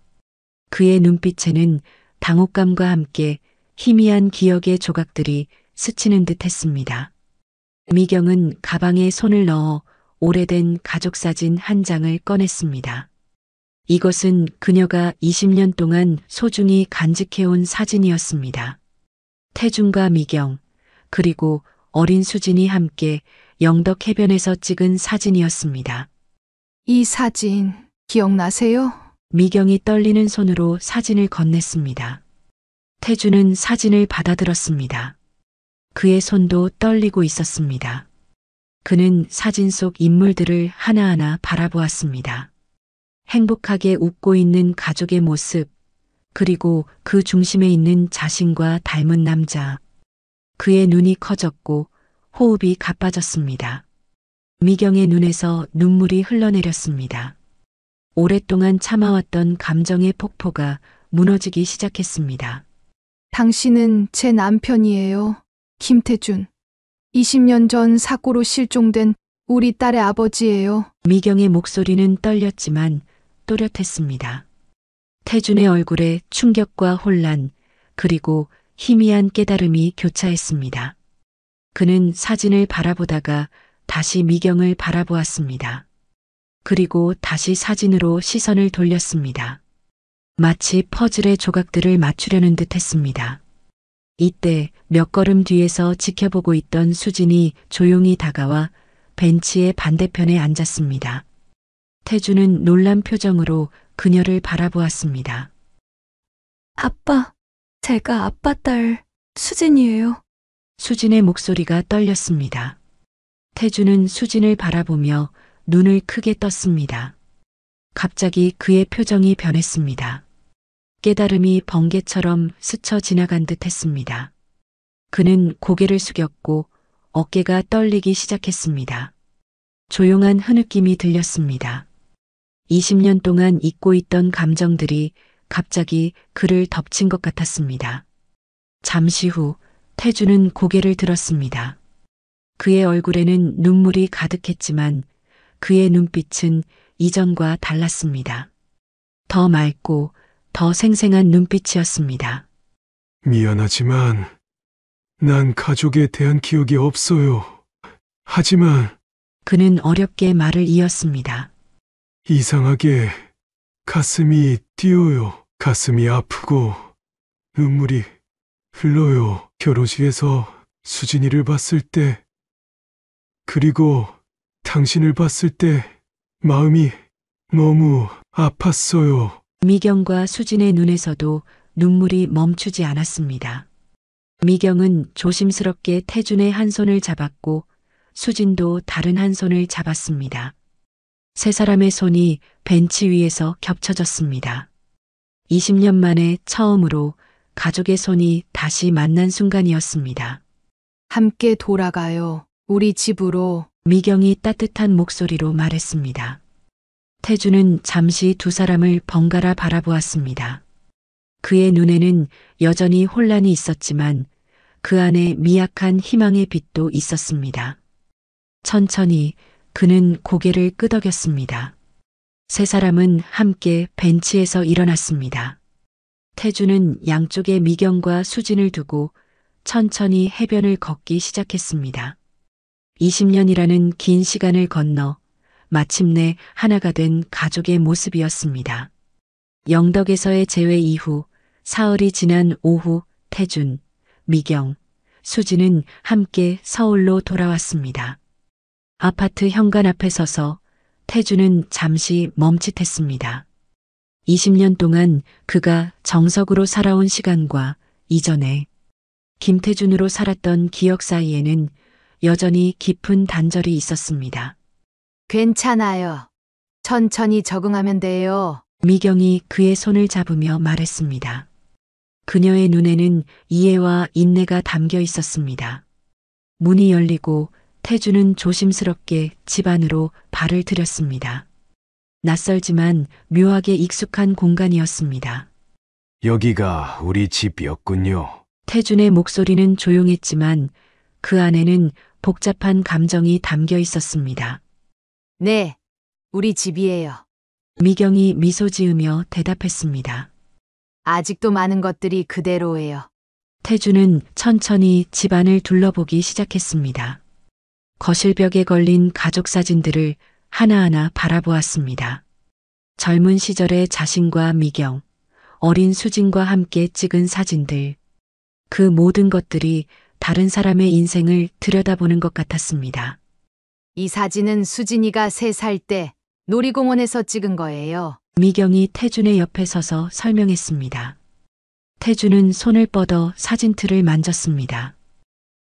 그의 눈빛에는 당혹감과 함께 희미한 기억의 조각들이 스치는 듯 했습니다. 미경은 가방에 손을 넣어 오래된 가족사진 한 장을 꺼냈습니다. 이것은 그녀가 20년 동안 소중히 간직해온 사진이었습니다. 태준과 미경, 그리고 어린 수진이 함께 영덕 해변에서 찍은 사진이었습니다. 이 사진 기억나세요? 미경이 떨리는 손으로 사진을 건넸습니다. 태주는 사진을 받아들었습니다. 그의 손도 떨리고 있었습니다. 그는 사진 속 인물들을 하나하나 바라보았습니다. 행복하게 웃고 있는 가족의 모습, 그리고 그 중심에 있는 자신과 닮은 남자. 그의 눈이 커졌고 호흡이 가빠졌습니다. 미경의 눈에서 눈물이 흘러내렸습니다. 오랫동안 참아왔던 감정의 폭포가 무너지기 시작했습니다. 당신은 제 남편이에요. 김태준. 20년 전 사고로 실종된 우리 딸의 아버지예요. 미경의 목소리는 떨렸지만 또렷했습니다. 태준의 얼굴에 충격과 혼란, 그리고 희미한 깨달음이 교차했습니다. 그는 사진을 바라보다가 다시 미경을 바라보았습니다. 그리고 다시 사진으로 시선을 돌렸습니다. 마치 퍼즐의 조각들을 맞추려는 듯 했습니다. 이때 몇 걸음 뒤에서 지켜보고 있던 수진이 조용히 다가와 벤치의 반대편에 앉았습니다. 태주는 놀란 표정으로 그녀를 바라보았습니다. 아빠, 제가 아빠 딸 수진이에요. 수진의 목소리가 떨렸습니다. 태주는 수진을 바라보며 눈을 크게 떴습니다. 갑자기 그의 표정이 변했습니다. 깨달음이 번개처럼 스쳐 지나간 듯 했습니다. 그는 고개를 숙였고 어깨가 떨리기 시작했습니다. 조용한 흐느낌이 들렸습니다. 20년 동안 잊고 있던 감정들이 갑자기 그를 덮친 것 같았습니다. 잠시 후 태주는 고개를 들었습니다. 그의 얼굴에는 눈물이 가득했지만 그의 눈빛은 이전과 달랐습니다. 더 맑고 더 생생한 눈빛이었습니다. 미안하지만 난 가족에 대한 기억이 없어요. 하지만 그는 어렵게 말을 이었습니다. 이상하게 가슴이 뛰어요. 가슴이 아프고 눈물이 흘러요. 결혼식에서 수진이를 봤을 때, 그리고 당신을 봤을 때 마음이 너무 아팠어요. 미경과 수진의 눈에서도 눈물이 멈추지 않았습니다. 미경은 조심스럽게 태준의 한 손을 잡았고 수진도 다른 한 손을 잡았습니다. 세 사람의 손이 벤치 위에서 겹쳐졌습니다. 20년 만에 처음으로 가족의 손이 다시 만난 순간이었습니다. 함께 돌아가요. 우리 집으로. 미경이 따뜻한 목소리로 말했습니다. 태주는 잠시 두 사람을 번갈아 바라보았습니다. 그의 눈에는 여전히 혼란이 있었지만 그 안에 미약한 희망의 빛도 있었습니다. 천천히 그는 고개를 끄덕였습니다. 세 사람은 함께 벤치에서 일어났습니다. 태주는 양쪽에 미경과 수진을 두고 천천히 해변을 걷기 시작했습니다. 20년이라는 긴 시간을 건너 마침내 하나가 된 가족의 모습이었습니다. 영덕에서의 재회 이후 사흘이 지난 오후 태준, 미경, 수진은 함께 서울로 돌아왔습니다. 아파트 현관 앞에 서서 태준은 잠시 멈칫했습니다. 20년 동안 그가 정석으로 살아온 시간과 이전에 김태준으로 살았던 기억 사이에는 여전히 깊은 단절이 있었습니다. 괜찮아요. 천천히 적응하면 돼요. 미경이 그의 손을 잡으며 말했습니다. 그녀의 눈에는 이해와 인내가 담겨 있었습니다. 문이 열리고 태주는 조심스럽게 집 안으로 발을 들였습니다. 낯설지만 묘하게 익숙한 공간이었습니다. 여기가 우리 집이었군요. 태준의 목소리는 조용했지만 그 안에는 복잡한 감정이 담겨 있었습니다. 네, 우리 집이에요. 미경이 미소 지으며 대답했습니다. 아직도 많은 것들이 그대로예요. 태주는 천천히 집안을 둘러보기 시작했습니다. 거실벽에 걸린 가족 사진들을 하나하나 바라보았습니다. 젊은 시절의 자신과 미경, 어린 수진과 함께 찍은 사진들. 그 모든 것들이 다른 사람의 인생을 들여다보는 것 같았습니다. 이 사진은 수진이가 3살 때 놀이공원에서 찍은 거예요. 미경이 태준의 옆에 서서 설명했습니다. 태준은 손을 뻗어 사진틀을 만졌습니다.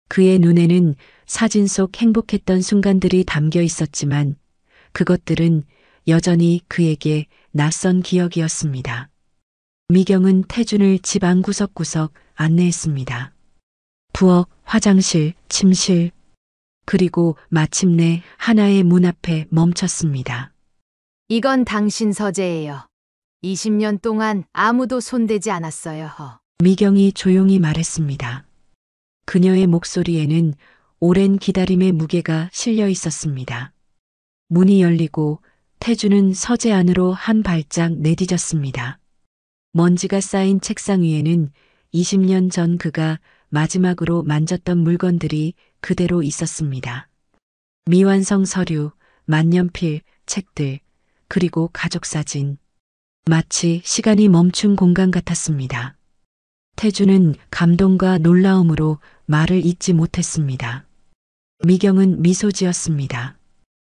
그의 눈에는 사진 속 행복했던 순간들이 담겨 있었지만 그것들은 여전히 그에게 낯선 기억이었습니다. 미경은 태준을 집 안 구석구석 안내했습니다. 부엌, 화장실, 침실, 그리고 마침내 하나의 문 앞에 멈췄습니다. 이건 당신 서재예요. 20년 동안 아무도 손대지 않았어요. 미경이 조용히 말했습니다. 그녀의 목소리에는 오랜 기다림의 무게가 실려 있었습니다. 문이 열리고 태주는 서재 안으로 한 발짝 내디뎠습니다. 먼지가 쌓인 책상 위에는 20년 전 그가 마지막으로 만졌던 물건들이 그대로 있었습니다. 미완성 서류, 만년필, 책들, 그리고 가족 사진. 마치 시간이 멈춘 공간 같았습니다. 태주는 감동과 놀라움으로 말을 잇지 못했습니다. 미경은 미소 지었습니다.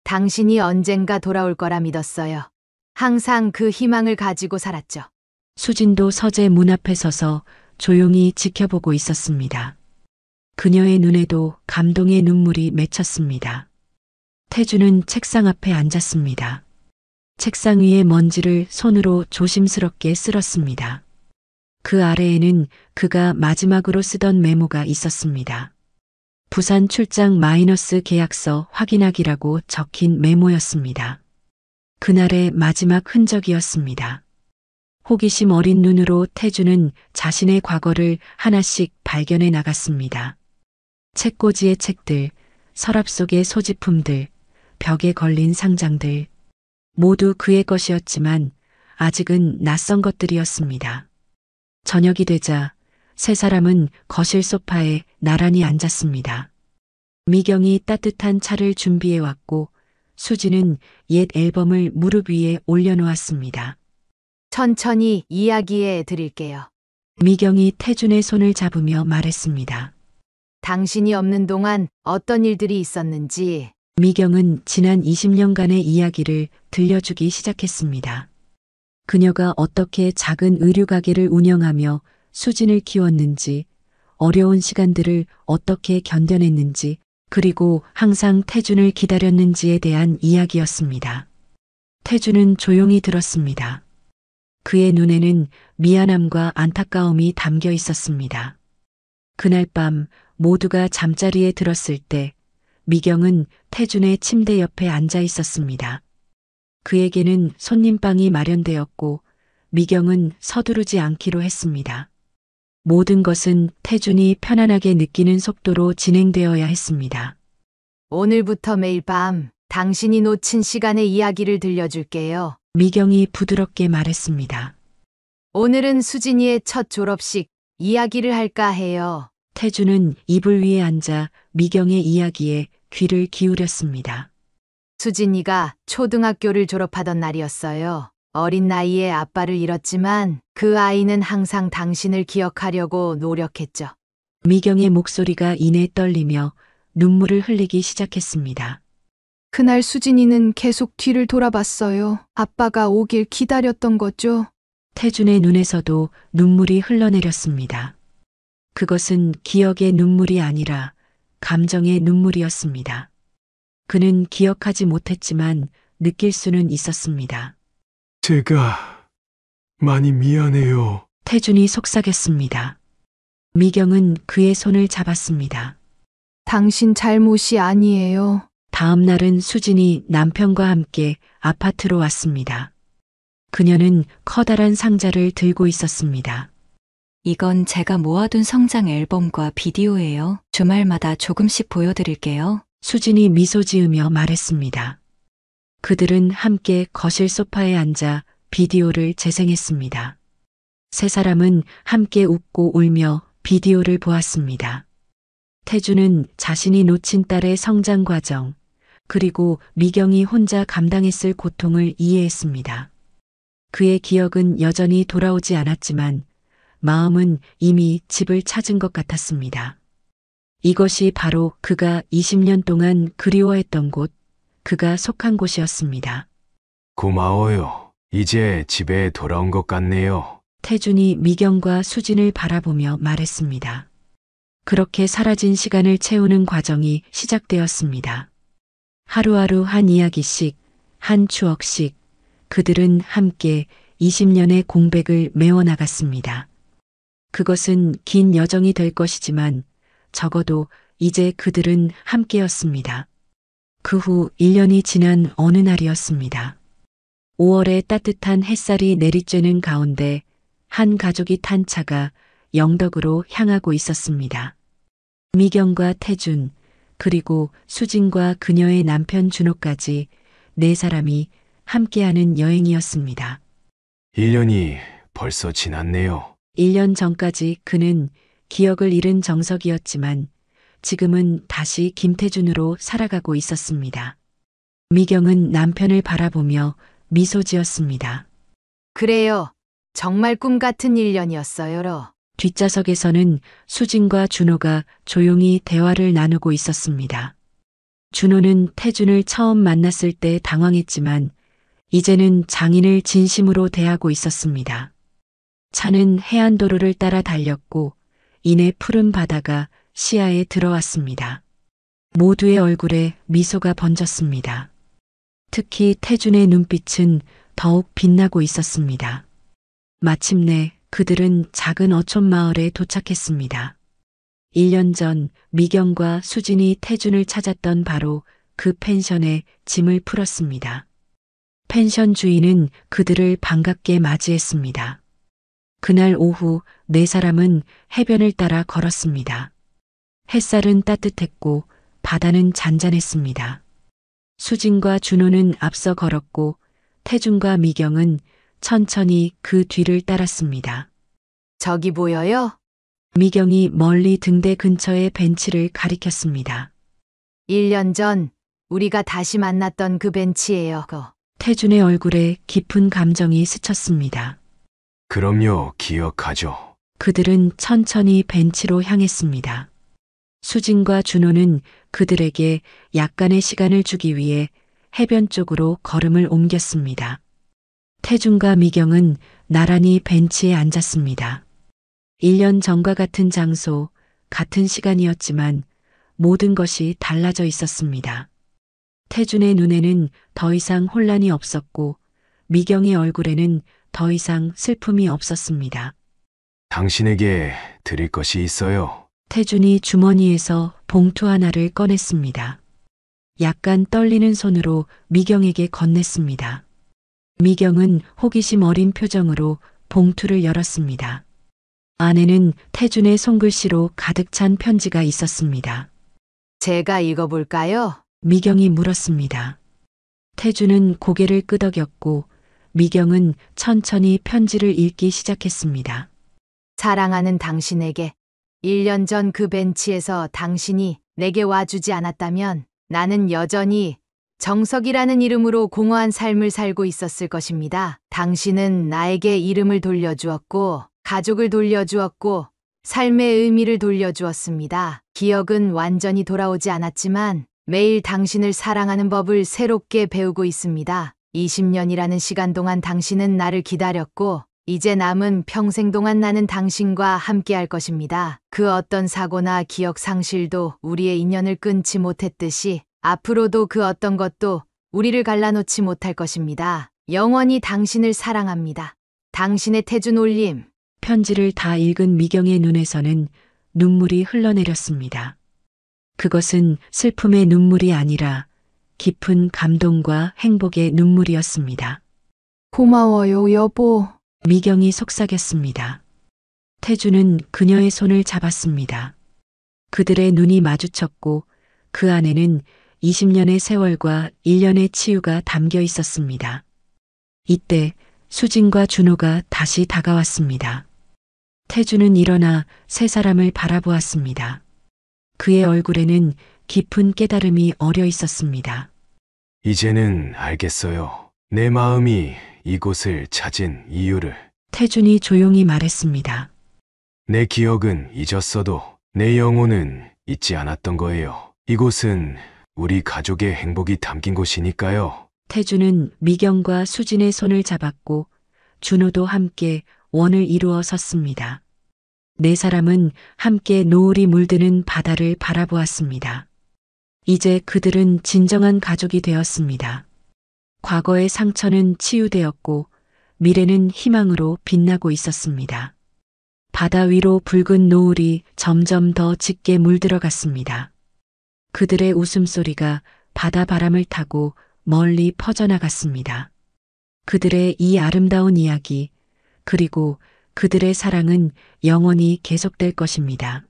당신이 언젠가 돌아올 거라 믿었어요. 항상 그 희망을 가지고 살았죠. 수진도 서재 문 앞에 서서 조용히 지켜보고 있었습니다. 그녀의 눈에도 감동의 눈물이 맺혔습니다. 태주는 책상 앞에 앉았습니다. 책상 위의 먼지를 손으로 조심스럽게 쓸었습니다. 그 아래에는 그가 마지막으로 쓰던 메모가 있었습니다. 부산 출장 마이너스 계약서 확인하기라고 적힌 메모였습니다. 그날의 마지막 흔적이었습니다. 호기심 어린 눈으로 태주는 자신의 과거를 하나씩 발견해 나갔습니다. 책꽂이의 책들, 서랍 속의 소지품들, 벽에 걸린 상장들. 모두 그의 것이었지만 아직은 낯선 것들이었습니다. 저녁이 되자 세 사람은 거실 소파에 나란히 앉았습니다. 미경이 따뜻한 차를 준비해 왔고 수지는 옛 앨범을 무릎 위에 올려놓았습니다. 천천히 이야기해 드릴게요. 미경이 태준의 손을 잡으며 말했습니다. 당신이 없는 동안 어떤 일들이 있었는지. 미경은 지난 20년간의 이야기를 들려주기 시작했습니다. 그녀가 어떻게 작은 의류 가게를 운영하며 수진을 키웠는지, 어려운 시간들을 어떻게 견뎌냈는지, 그리고 항상 태준을 기다렸는지에 대한 이야기였습니다. 태준은 조용히 들었습니다. 그의 눈에는 미안함과 안타까움이 담겨 있었습니다. 그날 밤 모두가 잠자리에 들었을 때 미경은 태준의 침대 옆에 앉아 있었습니다. 그에게는 손님방이 마련되었고 미경은 서두르지 않기로 했습니다. 모든 것은 태준이 편안하게 느끼는 속도로 진행되어야 했습니다. 오늘부터 매일 밤 당신이 놓친 시간의 이야기를 들려줄게요. 미경이 부드럽게 말했습니다. 오늘은 수진이의 첫 졸업식 이야기를 할까 해요. 태준은 이불 위에 앉아 미경의 이야기에 귀를 기울였습니다. 수진이가 초등학교를 졸업하던 날이었어요. 어린 나이에 아빠를 잃었지만 그 아이는 항상 당신을 기억하려고 노력했죠. 미경의 목소리가 이내 떨리며 눈물을 흘리기 시작했습니다. 그날 수진이는 계속 뒤를 돌아봤어요. 아빠가 오길 기다렸던 거죠. 태준의 눈에서도 눈물이 흘러내렸습니다. 그것은 기억의 눈물이 아니라 감정의 눈물이었습니다. 그는 기억하지 못했지만 느낄 수는 있었습니다. 제가 많이 미안해요. 태준이 속삭였습니다. 미경은 그의 손을 잡았습니다. 당신 잘못이 아니에요. 다음 날은 수진이 남편과 함께 아파트로 왔습니다. 그녀는 커다란 상자를 들고 있었습니다. 이건 제가 모아둔 성장 앨범과 비디오예요. 주말마다 조금씩 보여드릴게요. 수진이 미소 지으며 말했습니다. 그들은 함께 거실 소파에 앉아 비디오를 재생했습니다. 세 사람은 함께 웃고 울며 비디오를 보았습니다. 태주는 자신이 놓친 딸의 성장 과정, 그리고 미경이 혼자 감당했을 고통을 이해했습니다. 그의 기억은 여전히 돌아오지 않았지만 마음은 이미 집을 찾은 것 같았습니다. 이것이 바로 그가 20년 동안 그리워했던 곳, 그가 속한 곳이었습니다. 고마워요. 이제 집에 돌아온 것 같네요. 태준이 미경과 수진을 바라보며 말했습니다. 그렇게 사라진 시간을 채우는 과정이 시작되었습니다. 하루하루 한 이야기씩, 한 추억씩, 그들은 함께 20년의 공백을 메워나갔습니다. 그것은 긴 여정이 될 것이지만 적어도 이제 그들은 함께였습니다. 그 후 1년이 지난 어느 날이었습니다. 5월의 따뜻한 햇살이 내리쬐는 가운데 한 가족이 탄 차가 영덕으로 향하고 있었습니다. 미경과 태준, 그리고 수진과 그녀의 남편 준호까지 네 사람이 함께하는 여행이었습니다. 1년이 벌써 지났네요. 1년 전까지 그는 기억을 잃은 정석이었지만 지금은 다시 김태준으로 살아가고 있었습니다. 미경은 남편을 바라보며 미소 지었습니다. 그래요. 정말 꿈 같은 1년이었어요. 뒷좌석에서는 수진과 준호가 조용히 대화를 나누고 있었습니다. 준호는 태준을 처음 만났을 때 당황했지만 이제는 장인을 진심으로 대하고 있었습니다. 차는 해안도로를 따라 달렸고 이내 푸른 바다가 시야에 들어왔습니다. 모두의 얼굴에 미소가 번졌습니다. 특히 태준의 눈빛은 더욱 빛나고 있었습니다. 마침내 그들은 작은 어촌 마을에 도착했습니다. 1년 전 미경과 수진이 태준을 찾았던 바로 그 펜션에 짐을 풀었습니다. 펜션 주인은 그들을 반갑게 맞이했습니다. 그날 오후 네 사람은 해변을 따라 걸었습니다. 햇살은 따뜻했고 바다는 잔잔했습니다. 수진과 준호는 앞서 걸었고 태준과 미경은 천천히 그 뒤를 따랐습니다. 저기 보여요? 미경이 멀리 등대 근처의 벤치를 가리켰습니다. 1년 전 우리가 다시 만났던 그 벤치예요. 태준의 얼굴에 깊은 감정이 스쳤습니다. 그럼요, 기억하죠. 그들은 천천히 벤치로 향했습니다. 수진과 준호는 그들에게 약간의 시간을 주기 위해 해변 쪽으로 걸음을 옮겼습니다. 태준과 미경은 나란히 벤치에 앉았습니다. 1년 전과 같은 장소, 같은 시간이었지만 모든 것이 달라져 있었습니다. 태준의 눈에는 더 이상 혼란이 없었고 미경의 얼굴에는 더 이상 슬픔이 없었습니다. 당신에게 드릴 것이 있어요. 태준이 주머니에서 봉투 하나를 꺼냈습니다. 약간 떨리는 손으로 미경에게 건넸습니다. 미경은 호기심 어린 표정으로 봉투를 열었습니다. 안에는 태준의 손글씨로 가득 찬 편지가 있었습니다. 제가 읽어볼까요? 미경이 물었습니다. 태준은 고개를 끄덕였고 미경은 천천히 편지를 읽기 시작했습니다. 사랑하는 당신에게 1년 전 그 벤치에서 당신이 내게 와주지 않았다면 나는 여전히 정석이라는 이름으로 공허한 삶을 살고 있었을 것입니다. 당신은 나에게 이름을 돌려주었고 가족을 돌려주었고 삶의 의미를 돌려주었습니다. 기억은 완전히 돌아오지 않았지만 매일 당신을 사랑하는 법을 새롭게 배우고 있습니다. 20년이라는 시간 동안 당신은 나를 기다렸고 이제 남은 평생 동안 나는 당신과 함께할 것입니다. 그 어떤 사고나 기억 상실도 우리의 인연을 끊지 못했듯이 앞으로도 그 어떤 것도 우리를 갈라놓지 못할 것입니다. 영원히 당신을 사랑합니다. 당신의 태준 올림. 편지를 다 읽은 미경의 눈에서는 눈물이 흘러내렸습니다. 그것은 슬픔의 눈물이 아니라 깊은 감동과 행복의 눈물이었습니다. 고마워요, 여보. 미경이 속삭였습니다. 태주는 그녀의 손을 잡았습니다. 그들의 눈이 마주쳤고 그 안에는 20년의 세월과 1년의 치유가 담겨 있었습니다. 이때 수진과 준호가 다시 다가왔습니다. 태주는 일어나 세 사람을 바라보았습니다. 그의 얼굴에는 깊은 깨달음이 어려 있었습니다. 이제는 알겠어요. 내 마음이 이곳을 찾은 이유를. 태준이 조용히 말했습니다. 내 기억은 잊었어도 내 영혼은 잊지 않았던 거예요. 이곳은 우리 가족의 행복이 담긴 곳이니까요. 태주는 미경과 수진의 손을 잡았고 준호도 함께 원을 이루어 섰습니다. 네 사람은 함께 노을이 물드는 바다를 바라보았습니다. 이제 그들은 진정한 가족이 되었습니다. 과거의 상처는 치유되었고 미래는 희망으로 빛나고 있었습니다. 바다 위로 붉은 노을이 점점 더 짙게 물들어갔습니다. 그들의 웃음소리가 바다 바람을 타고 멀리 퍼져나갔습니다. 그들의 이 아름다운 이야기, 그리고 그들의 사랑은 영원히 계속될 것입니다.